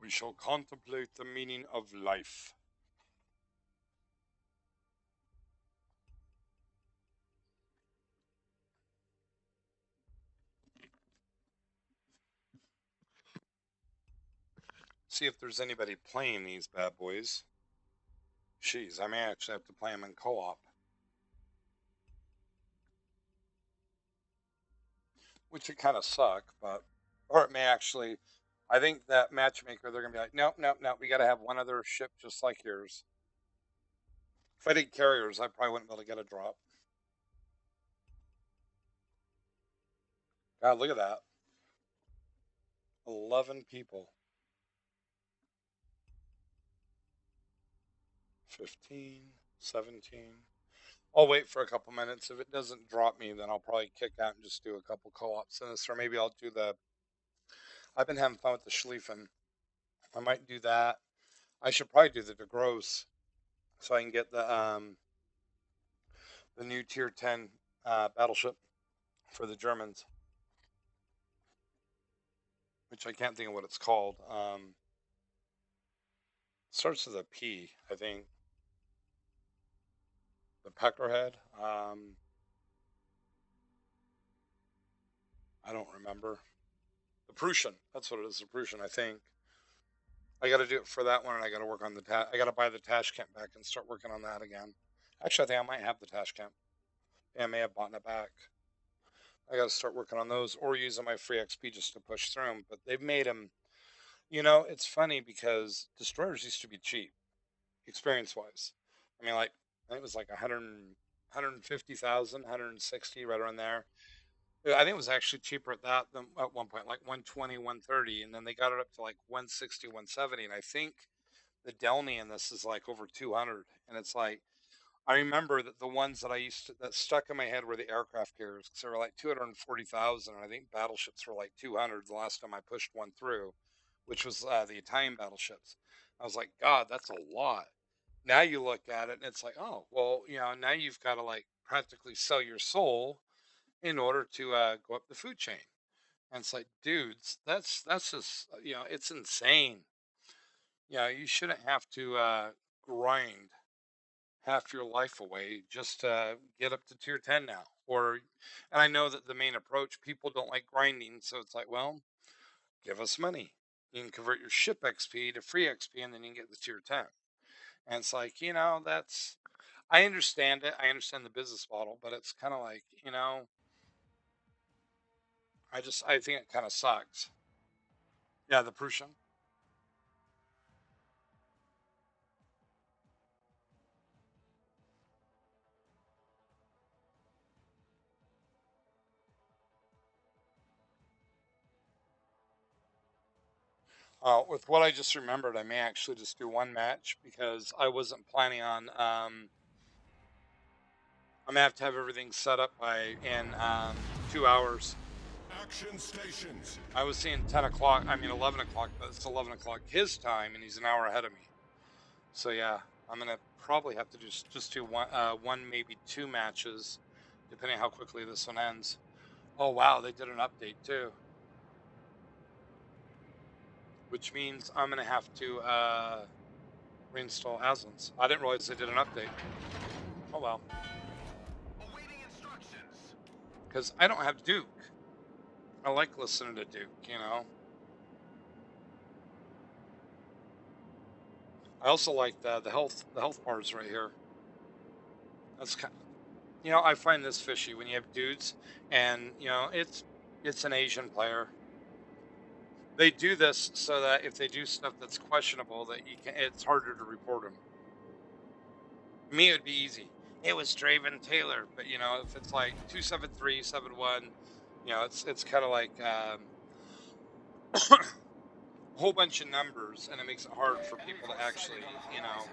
We shall contemplate the meaning of life. See if there's anybody playing these bad boys. Jeez, I may actually have to play them in co-op. Which would kind of suck, but... Or it may actually... I think that matchmaker, they're going to be like, nope, nope, nope, we got to have one other ship just like yours. If I did carriers, I probably wouldn't be able to get a drop. God, look at that. 11 people. 15, 17. I'll wait for a couple minutes. If it doesn't drop me, then I'll probably kick out and just do a couple co-ops in this, or maybe I'll do the... I've been having fun with the Schlieffen. I might do that. I should probably do the De Grosse so I can get the new Tier 10 battleship for the Germans, which I can't think of what it's called. Starts with a P, I think. The Peckerhead. I don't remember. The Prussian. That's what it is. The Prussian, I think. I got to do it for that one, and I got to work on I got to buy the Tashkent back and start working on that again. Actually, I think I might have the Tashkent. Yeah, I may have bought it back. I got to start working on those or using my free XP just to push through them. But they've made them. It's funny because destroyers used to be cheap, experience wise. I mean, like, I think it was like 100, 150,000, 160, right around there. Yeah, I think it was actually cheaper at that than at one point, like 120, 130. And then they got it up to like 160, 170. And I think the Delny in this is like over 200. And it's like, I remember that the ones that that stuck in my head were the aircraft carriers because they were like 240,000. And I think battleships were like 200 the last time I pushed one through, which was the Italian battleships. I was like, God, that's a lot. Now you look at it and it's like, oh, well, now you've got to like practically sell your soul in order to go up the food chain. And it's like, dudes, that's just it's insane. You shouldn't have to grind half your life away just to get up to tier 10 now. And I know that the main approach, people don't like grinding, so it's like, well, give us money. You can convert your ship XP to free XP, and then you can get the tier 10. And it's like, that's I understand it. I understand the business model, but it's kind of like, I think it kind of sucks. Yeah, the Prussian. With what I just remembered, I may actually just do one match because I wasn't planning on. I'm gonna have to have everything set up in 2 hours. Action stations. I was seeing 10 o'clock. I mean 11 o'clock, but it's 11 o'clock his time, and he's an hour ahead of me. So yeah, I'm gonna probably have to just do one, maybe two matches, depending on how quickly this one ends. Oh wow, they did an update too, which means I'm gonna have to reinstall Aslan's. I didn't realize they did an update. Oh well. Awaiting instructions. Because I don't have Duke. I like listening to Duke, you know. I also like the health bars right here. That's kind of, you know, I find this fishy when you have dudes, and you know it's an Asian player. They do this so that if they do stuff that's questionable, that it's harder to report them. Me, it would be easy. It was Draven Taylor, but you know, if it's like 27371, you know, it's kind of like a whole bunch of numbers, and it makes it hard for people to actually, you know,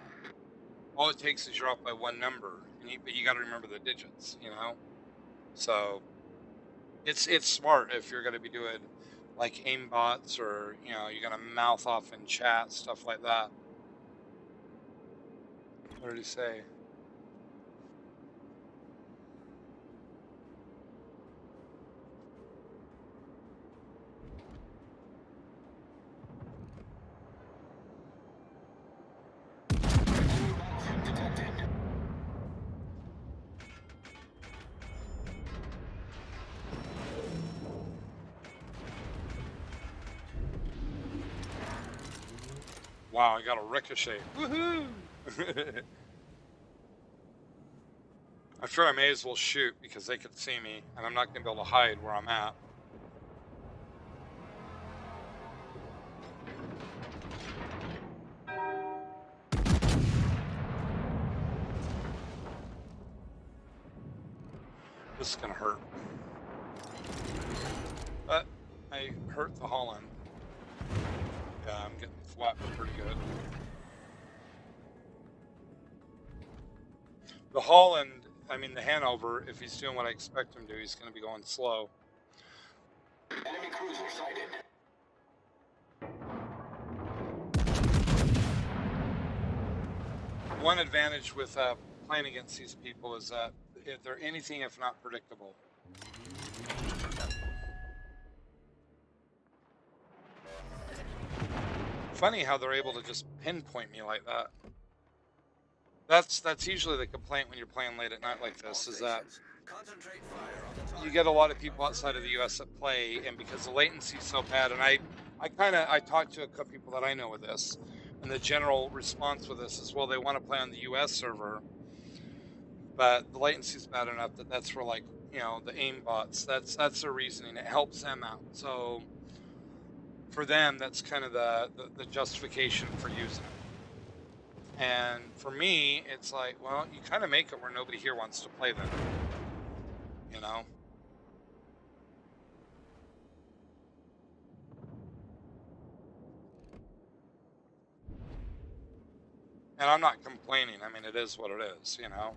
all it takes is you're off by one number, but you got to remember the digits, you know. So it's smart if you're going to be doing like aim bots, or you know, you're going to mouth off in chat, stuff like that. What did he say? Wow, I got a ricochet. Woohoo! I figure I may as well shoot because they could see me, and I'm not going to be able to hide where I'm at. This is going to hurt. But I hurt the Holland. Yeah, I'm getting flapped pretty good. The Holland, I mean the Hanover, if he's doing what I expect him to, he's going to be going slow. Enemy cruiser sighted. One advantage with playing against these people is that they're anything if not predictable. Funny how they're able to just pinpoint me like that. That's usually the complaint when you're playing late at night like this, is that you get a lot of people outside of the US that play, and because the latency is so bad, and I talked to a couple people that I know with this, and the general response with this is, well, they want to play on the US server, but the latency is bad enough that's for, like, you know, the aim bots. That's their reasoning. It helps them out. So for them, that's kind of the justification for using it. And for me, it's like, well, you kind of make it where nobody here wants to play them, you know? And I'm not complaining. I mean, it is what it is, you know?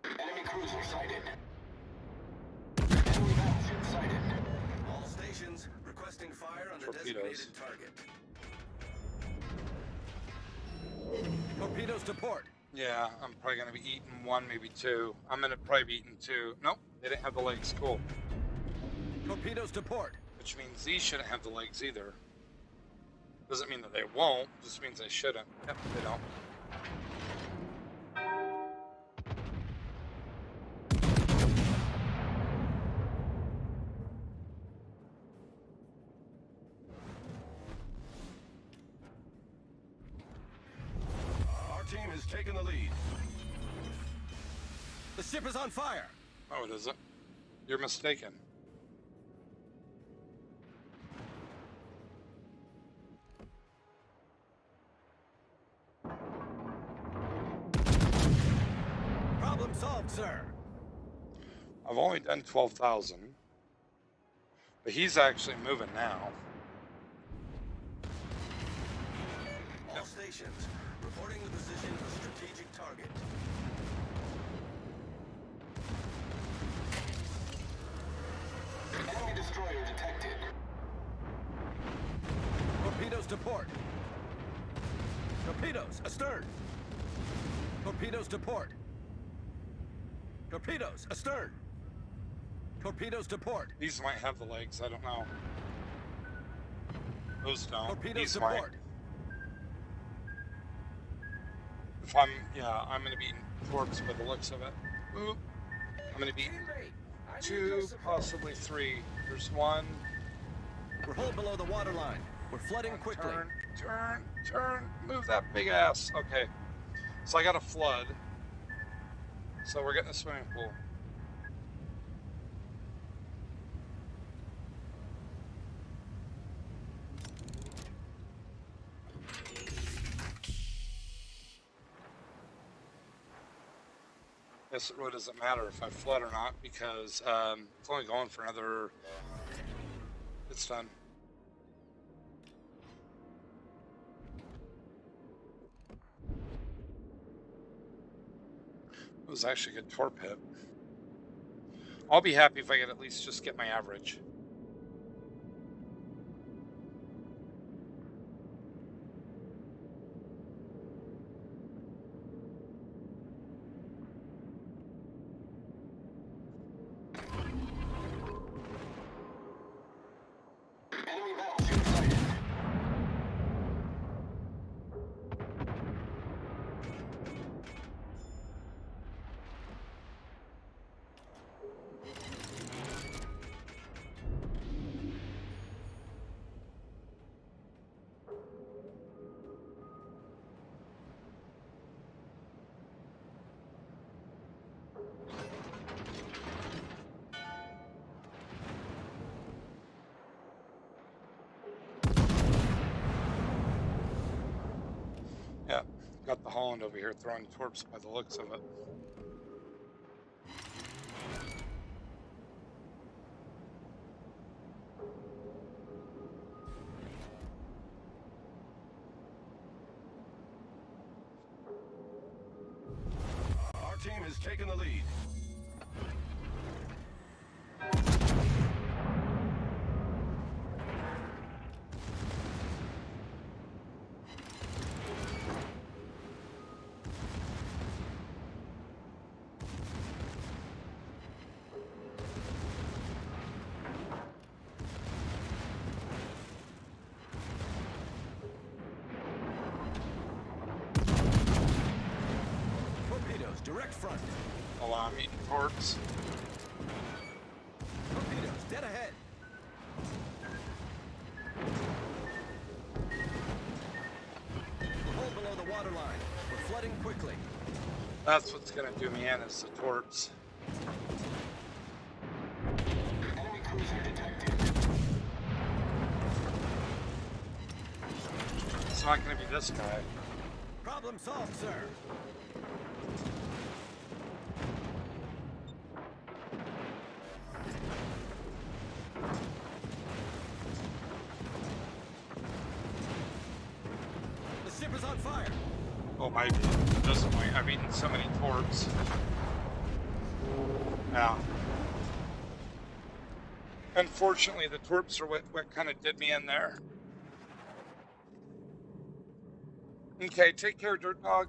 Enemy cruiser sighted. Enemy battleship sighted. All stations requesting fire on the Torpedoes. designated target. Torpedoes to port. Yeah, I'm probably going to be eating one, maybe two. I'm going to probably be eating two. Nope, they didn't have the legs. Cool. Torpedoes to port. Which means these shouldn't have the legs either. Doesn't mean that they won't, just means they shouldn't. Yep, they don't. Our team has taken the lead. The ship is on fire. Oh, it isn't. You're mistaken. Problem solved, sir. I've only done 12,000, but he's actually moving now. All stations, reporting the position of strategic target. Enemy destroyer detected. Torpedoes to port. Torpedoes astern. Torpedoes to port. Torpedoes astern. Torpedoes to port. These might have the legs, I don't know. Those don't. Torpedoes These to might. port. If I'm, yeah, I'm gonna be torps by the looks of it. Oop. I'm gonna be 2, possibly 3. There's 1. We're hull below the waterline. We're flooding quickly. Turn. Move that big ass. Okay. So I got a flood. So we're getting a swimming pool. Guess it really doesn't matter if I flood or not because it's only going for another. It's done. It was actually a good torp hit. I'll be happy if I can at least just get my average. Enemy battleship sighted. Yeah, got the Holland over here throwing torps by the looks of it. Our team has taken the lead. Torpedoes direct front. Oh, I'm eating torps. Torpedoes dead ahead. We're hull below the waterline. We're flooding quickly. That's what's gonna do me in is the torps. Enemy cruiser detected. It's not gonna be this guy. Problem solved, sir. The ship is on fire. Oh my, this point, I've eaten so many torps. Yeah. Unfortunately, the torps are what kind of did me in there. Okay, take care, Dirt Dog.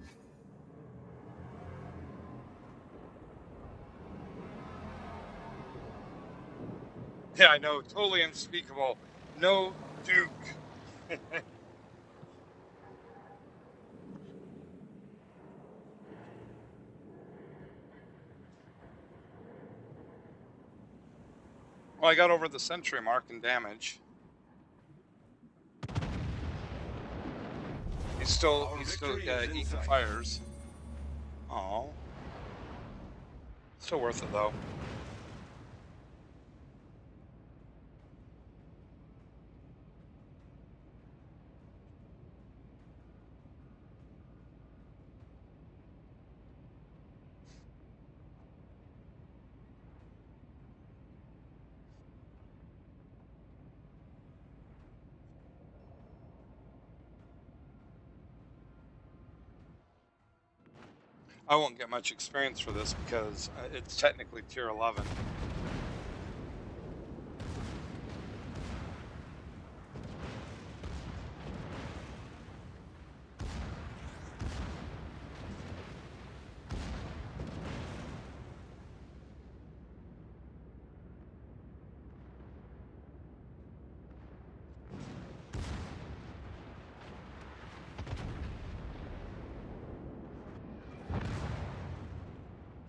Yeah, I know, totally unspeakable. No Duke. Well, I got over the century mark in damage. He's still eating fires. Oh, still worth it though. I won't get much experience for this because it's technically tier 11.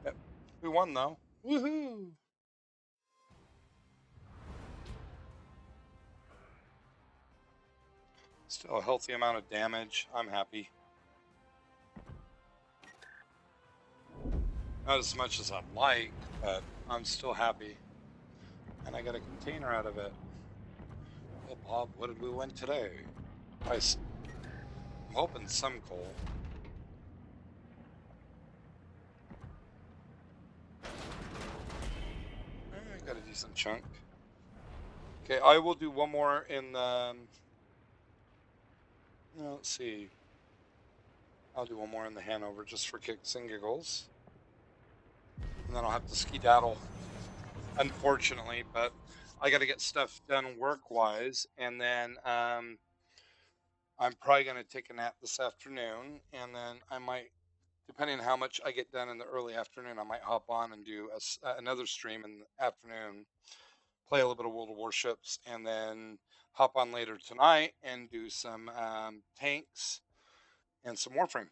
Yep. We won though. Woohoo! Still a healthy amount of damage. I'm happy. Not as much as I'd like, but I'm still happy. And I got a container out of it. Well, Bob, what did we win today? I'm hoping some coal. I got a decent chunk. Okay, I will do one more in the... let's see. I'll do one more in the Hanover just for kicks and giggles. And then I'll have to skedaddle, unfortunately, but I got to get stuff done work-wise, and then I'm probably going to take a nap this afternoon, and then I might, depending on how much I get done in the early afternoon, I might hop on and do another stream in the afternoon, play a little bit of World of Warships, and then hop on later tonight and do some tanks and some Warframe.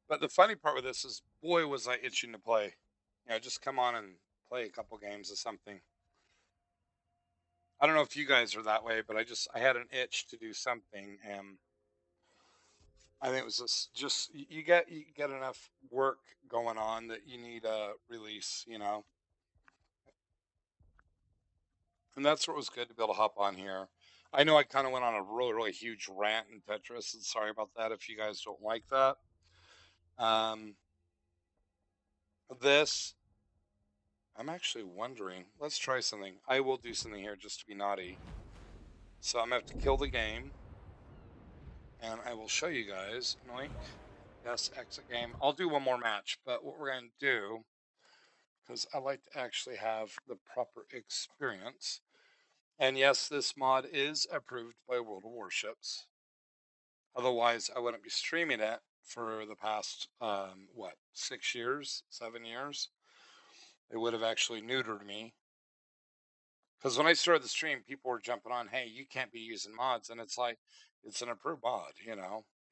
But the funny part with this is, boy, was I itching to play. Just come on and play a couple games of something. I don't know if you guys are that way, but I had an itch to do something, and I think it was just you get enough work going on that you need a release, and that's what was good to be able to hop on here. I know I kind of went on a really huge rant in Tetris, and sorry about that if you guys don't like that. Um, this I'm actually wondering. Let's try something. I will do something here just to be naughty. So I'm gonna have to kill the game, and I will show you guys. Noink. Yes, exit game. I'll do one more match, but what we're gonna do, because I like to actually have the proper experience. And yes, this mod is approved by World of Warships. Otherwise, I wouldn't be streaming it for the past 6 years, 7 years. They would have actually neutered me. Because when I started the stream, people were jumping on, "Hey, you can't be using mods," and it's like, it's an approved mod,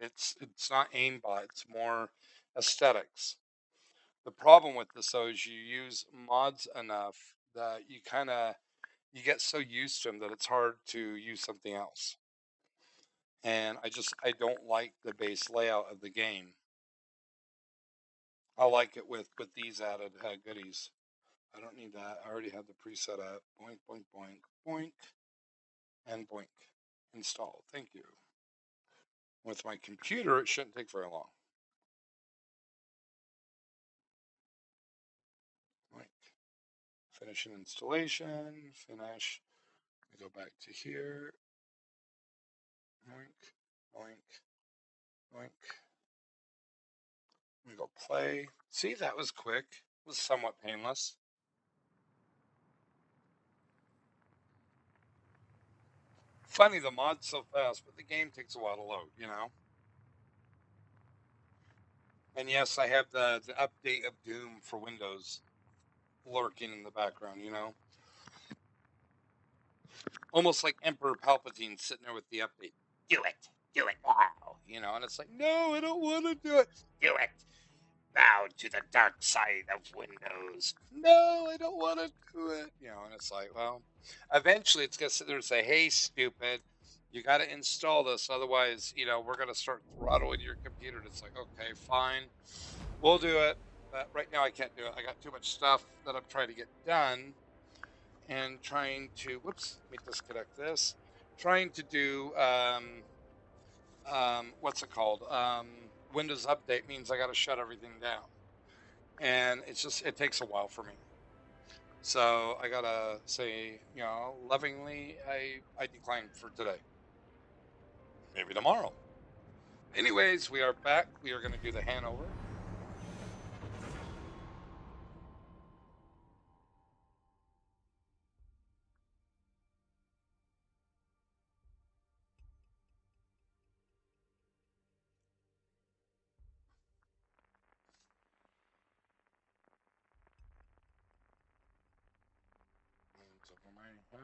It's not aimbot; it's more aesthetics. The problem with this though is you use mods enough that you get so used to them that it's hard to use something else. And I don't like the base layout of the game. I like it with these added goodies. I don't need that. I already have the preset up. Boink, boink, boink, boink, and boink. Installed. Thank you. With my computer, it shouldn't take very long. Boink. Finish an installation. Finish. We go back to here. Boink, boink, boink. We go play. See, that was quick. It was somewhat painless. Funny, the mod's so fast, but the game takes a while to load. And yes, I have the update of Doom for Windows lurking in the background. Almost like Emperor Palpatine sitting there with the update. Do it. Do it now. And it's like, no, I don't want to do it. Do it. Bow to the dark side of Windows. No, I don't want to do it. And it's like, well, eventually it's going to sit there and say, hey, stupid, you got to install this. Otherwise, we're going to start throttling your computer. And it's like, okay, fine. We'll do it. But right now I can't do it. I got too much stuff that I'm trying to get done and trying to, whoops, let me disconnect this. Trying to do what's it called? Windows Update means I got to shut everything down, and it takes a while for me. So I gotta say, lovingly, I decline for today. Maybe tomorrow. Anyways, we are back. We are going to do the Hanover.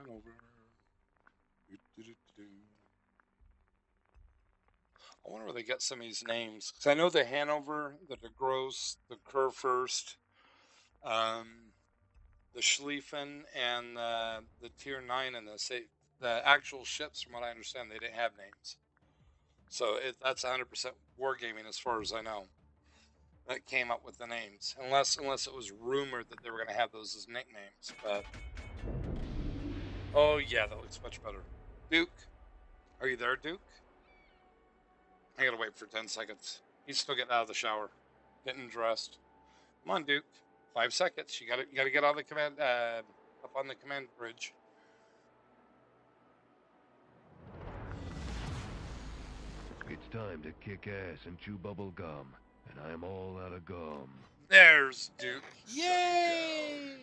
Hanover. I wonder where they get some of these names. Because I know the Hanover, the DeGrosse, the Kurfürst, the Schlieffen, and the Tier 9 and the actual ships, from what I understand, they didn't have names. So that's 100% wargaming as far as I know. That came up with the names. Unless it was rumored that they were going to have those as nicknames. But oh yeah, that looks much better. Duke, are you there, Duke? I gotta wait for 10 seconds. He's still getting out of the shower, getting dressed. Come on, Duke. 5 seconds. You gotta get on the command up on the command bridge. It's time to kick ass and chew bubble gum, and I am all out of gum. There's Duke. Yay!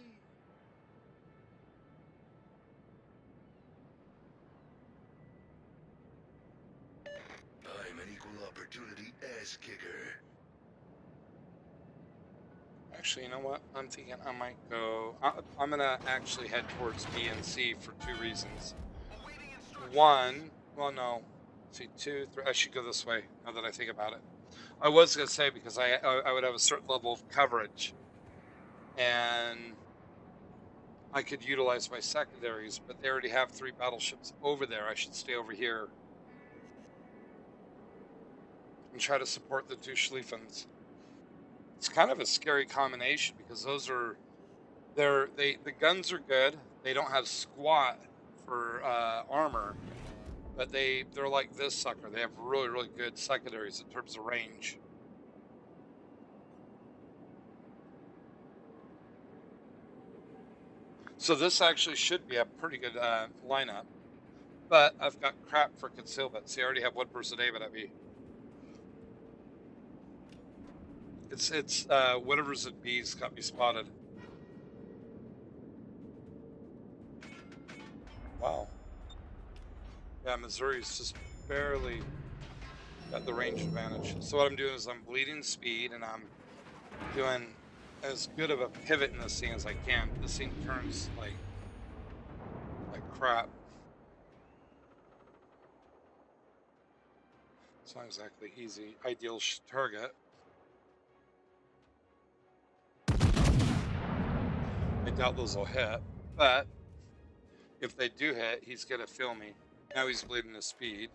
I'm an equal opportunity ass kicker. Actually, you know what? I'm thinking I might go. I'm gonna actually head towards B and C for 2 reasons. One, well, no. Let's see, 2, 3. I should go this way now that I think about it. I was gonna say because I would have a certain level of coverage, and I could utilize my secondaries, but they already have 3 battleships over there. I should stay over here and try to support the 2 Schlieffens. It's kind of a scary combination because the guns are good. They don't have squat for armor, but they're like this sucker. They have really, really good secondaries in terms of range. So this actually should be a pretty good lineup, but I've got crap for concealment. See, I already have one person aiming at me. It's whatever's at B's got me spotted. Wow. Yeah, Missouri's just barely got the range advantage. So what I'm doing is I'm bleeding speed, and I'm doing as good of a pivot in this thing as I can. This thing turns like crap. It's not exactly easy. Ideal target. I doubt those will hit, but if they do hit, he's gonna feel me. Now he's bleeding his speed.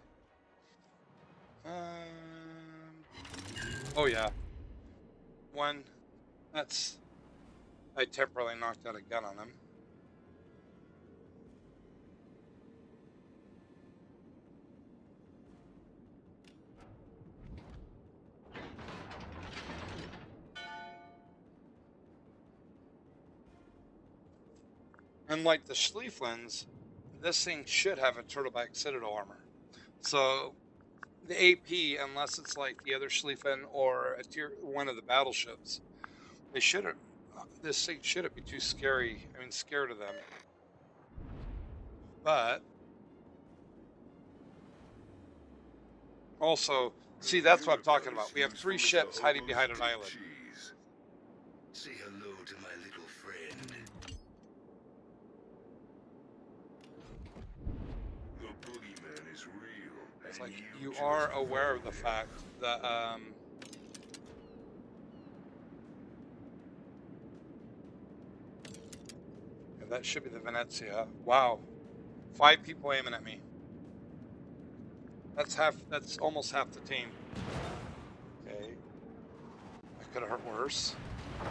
Oh yeah. One. I temporarily knocked out a gun on him. Unlike the Schlieffens, this thing should have a turtleback citadel armor. So the AP, unless it's like the other Schlieffen or one of the battleships, this thing shouldn't be too scary. I mean, scared of them. But also, see, that's what I'm talking about. We have 3 ships hiding behind an island. Say hello to my little friend. The boogeyman is real. It's like you are aware of the fact that that should be the Venezia. Wow. 5 people aiming at me. That's almost half the team. Okay. That could have hurt worse. Okay.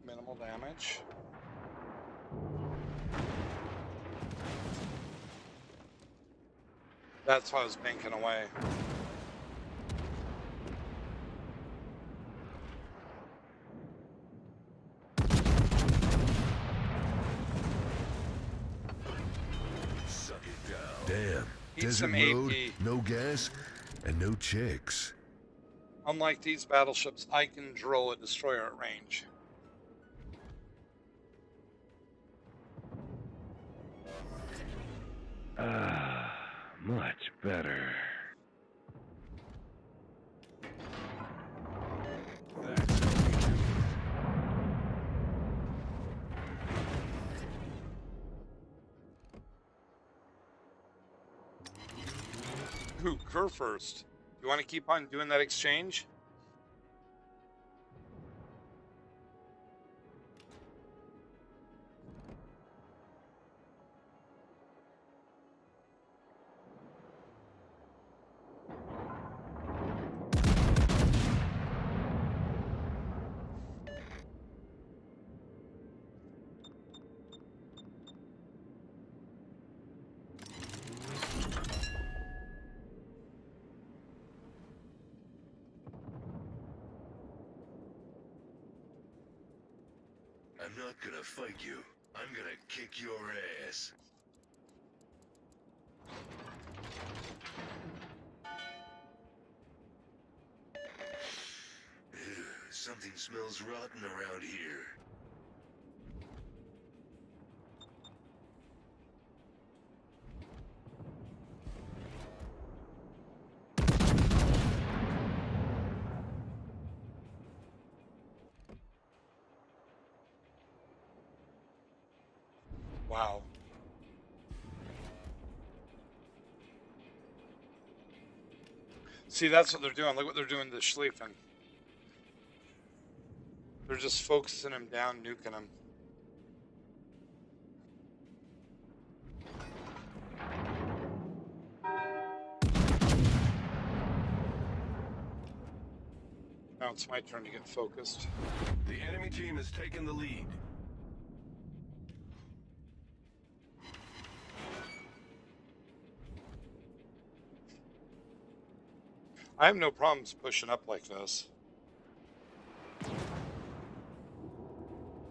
Minimal damage. That's why I was banking away. Suck it down. Damn. Need Desert some road, AP. no gas, and no chicks. Unlike these battleships, I can drill a destroyer at range. Much better. That's how we do Ooh, Kerr first. You want to keep on doing that exchange? I'm not gonna fight you. I'm gonna kick your ass. Ew, something smells rotten around here. Wow. See, that's what they're doing. Look what they're doing to Schlieffen. They're just focusing him down, nuking him. Now it's my turn to get focused. The enemy team has taken the lead. I have no problems pushing up like this.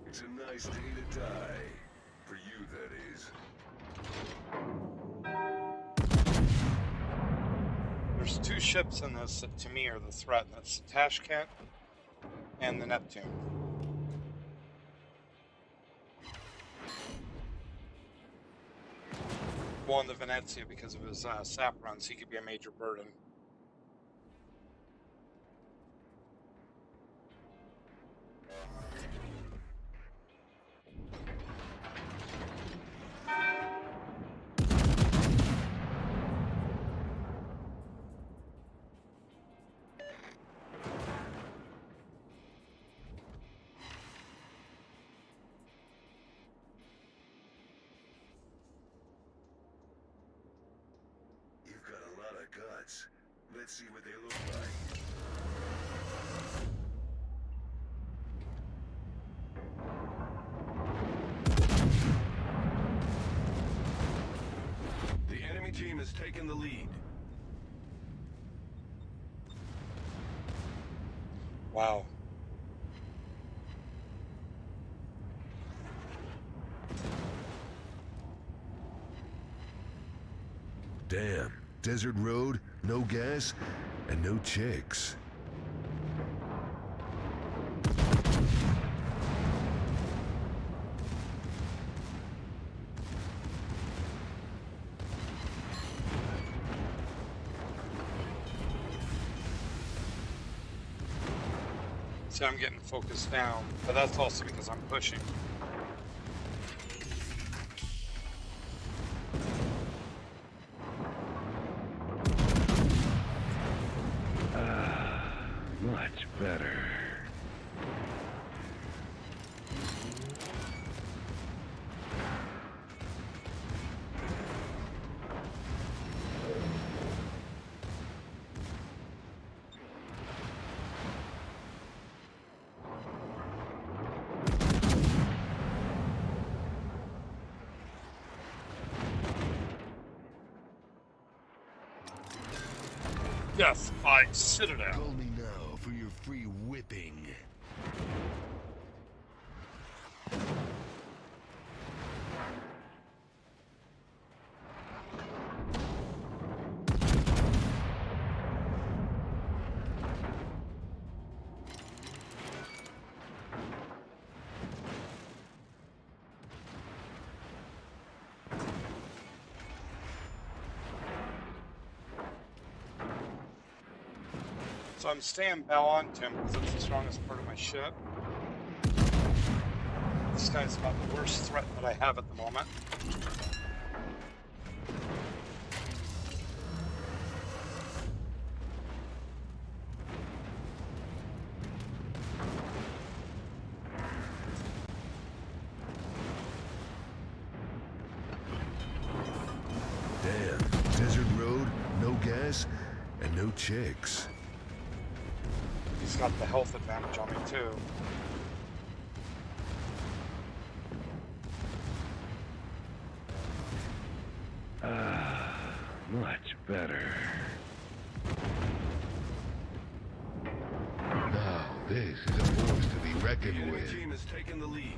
It's a nice day to die. For you, that is. There's two ships in this that to me are the threat. That's the Tashkent and the Neptune. Well, and the Venezia because of his sap runs, he could be a major burden. You've got a lot of guts. Let's see what they look like. The enemy team has taken the lead. Wow. Damn. Desert road, no gas, and no chicks. See, I'm getting focused down, but that's also because I'm pushing. Much better. Death by Citadel. Call me now for your free whipping. So I'm staying bow on to him because it's the strongest part of my ship. This guy's about the worst threat that I have at the moment. Damn, desert road, no gas, and no chicks. He's got the health advantage on me too. Much better. Now, this is a force to be The reckoned enemy with. team has taken the lead.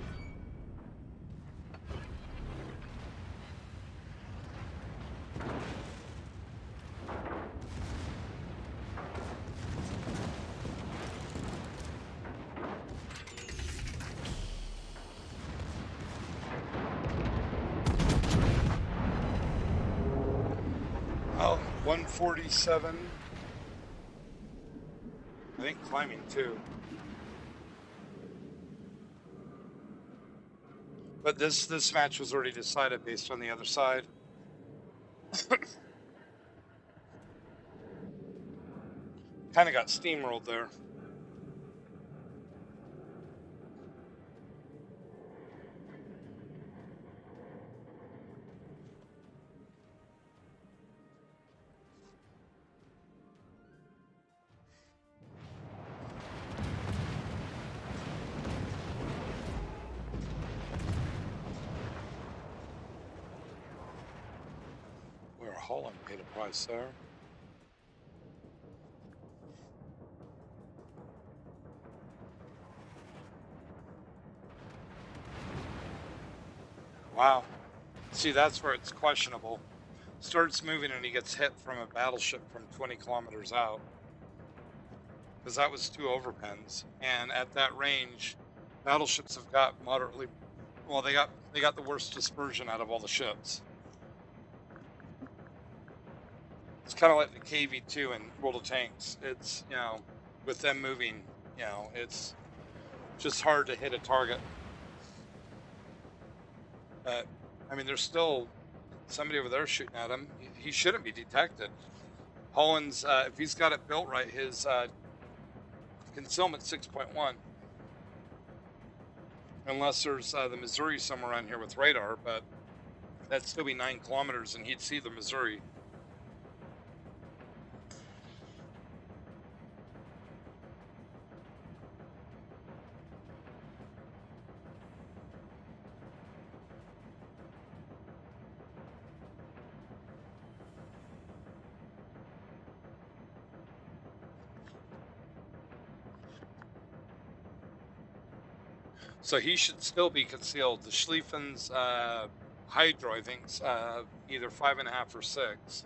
Oh, 147. I think climbing too. But this match was already decided based on the other side. Kind of got steamrolled there. Where Holland paid a price there. Wow. See, that's where it's questionable. Starts moving and he gets hit from a battleship from 20 kilometers out. Because that was 2 overpens. And at that range, battleships have got moderately... Well, they got the worst dispersion out of all the ships. It's kind of like the KV-2 in World of Tanks. It's, you know, with them moving, you know, it's just hard to hit a target. But, I mean, there's still somebody over there shooting at him. He shouldn't be detected. Holland's, if he's got it built right, his concealment 6.1. Unless there's the Missouri somewhere around here with radar, but that'd still be 9 kilometers and he'd see the Missouri. So he should still be concealed. The Schlieffen's Hydro, I think, either 5.5 or 6.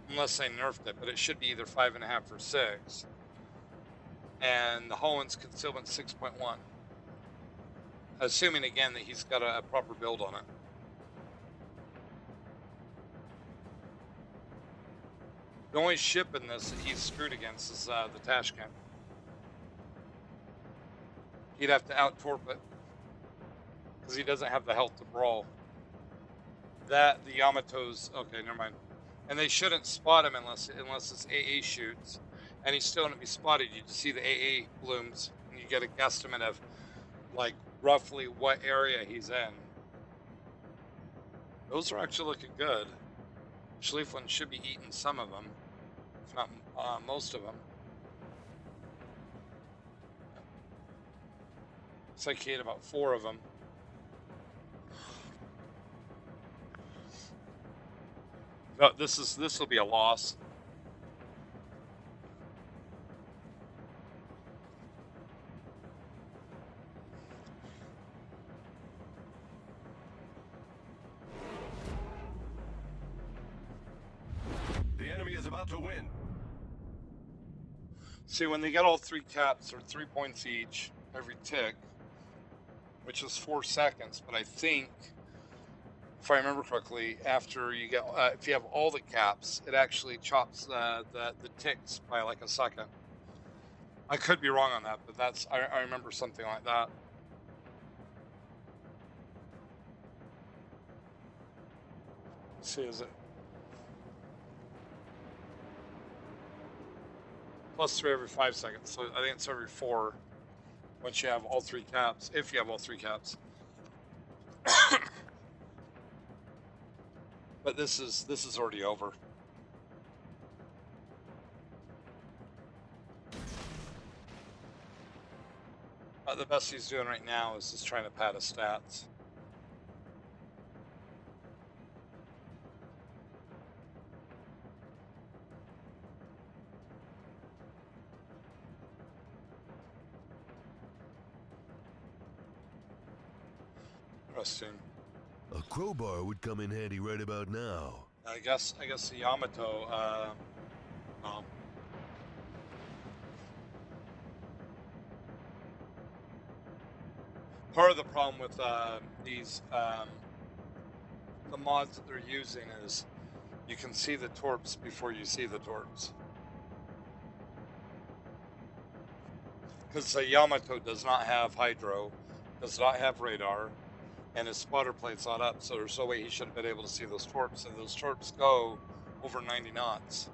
Unless they nerfed it, but it should be either 5.5 or 6. And the Holland's concealment 6.1. Assuming again that he's got a proper build on it. The only ship in this that he's screwed against is the Tashkent. He'd have to out-torp it because he doesn't have the health to brawl. The Yamato's, okay, never mind. And they shouldn't spot him unless it's AA shoots. And he's still going to be spotted. You just see the AA blooms and you get a guesstimate of like roughly what area he's in. Those are actually looking good. Schlieffen should be eating some of them, if not most of them. Looks like he ate about 4 of them. No, this will be a loss. The enemy is about to win. See, when they get all 3 caps, or 3 points each every tick, which is 4 seconds. But I think, if I remember correctly, after you get, if you have all the caps, it actually chops the ticks by like a second. I could be wrong on that, but I remember something like that. Let's see, is it +3 every 5 seconds? So I think it's every 4 once you have all 3 caps, if you have all 3 caps. But this is already over. The best he's doing right now is just trying to pad his stats. Interesting. A crowbar would come in handy right about now. I guess the Yamato. Well, part of the problem with these the mods that they're using is you can see the torps before you see the torps. Because the Yamato does not have hydro, does not have radar, and his spotter plate's not up, so there's no way he should have been able to see those torps, and those torps go over 90 knots.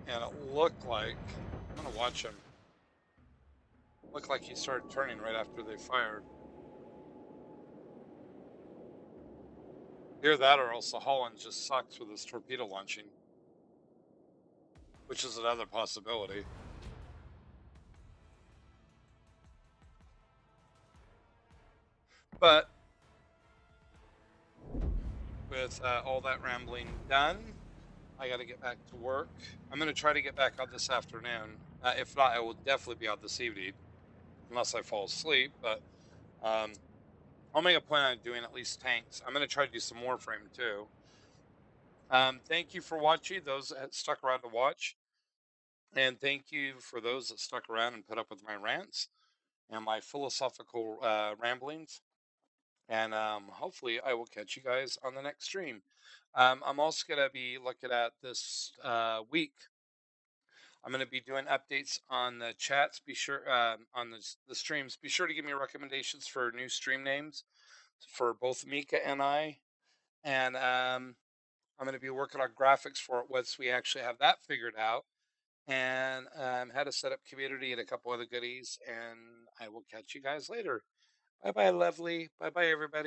And it looked like, I'm gonna watch him. Looked like he started turning right after they fired. Either that or else the Holland just sucks with his torpedo launching, which is another possibility. But with all that rambling done, I got to get back to work. I'm going to try to get back on this afternoon. If not, I will definitely be out this evening, unless I fall asleep. But I'll make a point on doing at least tanks. I'm going to try to do some Warframe too. Thank you for watching, those that stuck around to watch. And thank you for those that stuck around and put up with my rants and my philosophical ramblings. And hopefully I will catch you guys on the next stream. I'm also going to be looking at this week. I'm going to be doing updates on the chats. Be sure on the streams. Be sure to give me recommendations for new stream names for both Mika and I. And I'm going to be working on graphics for it once we actually have that figured out. And how to set up community and a couple other goodies. And I will catch you guys later. Bye bye, lovely. Bye bye, everybody.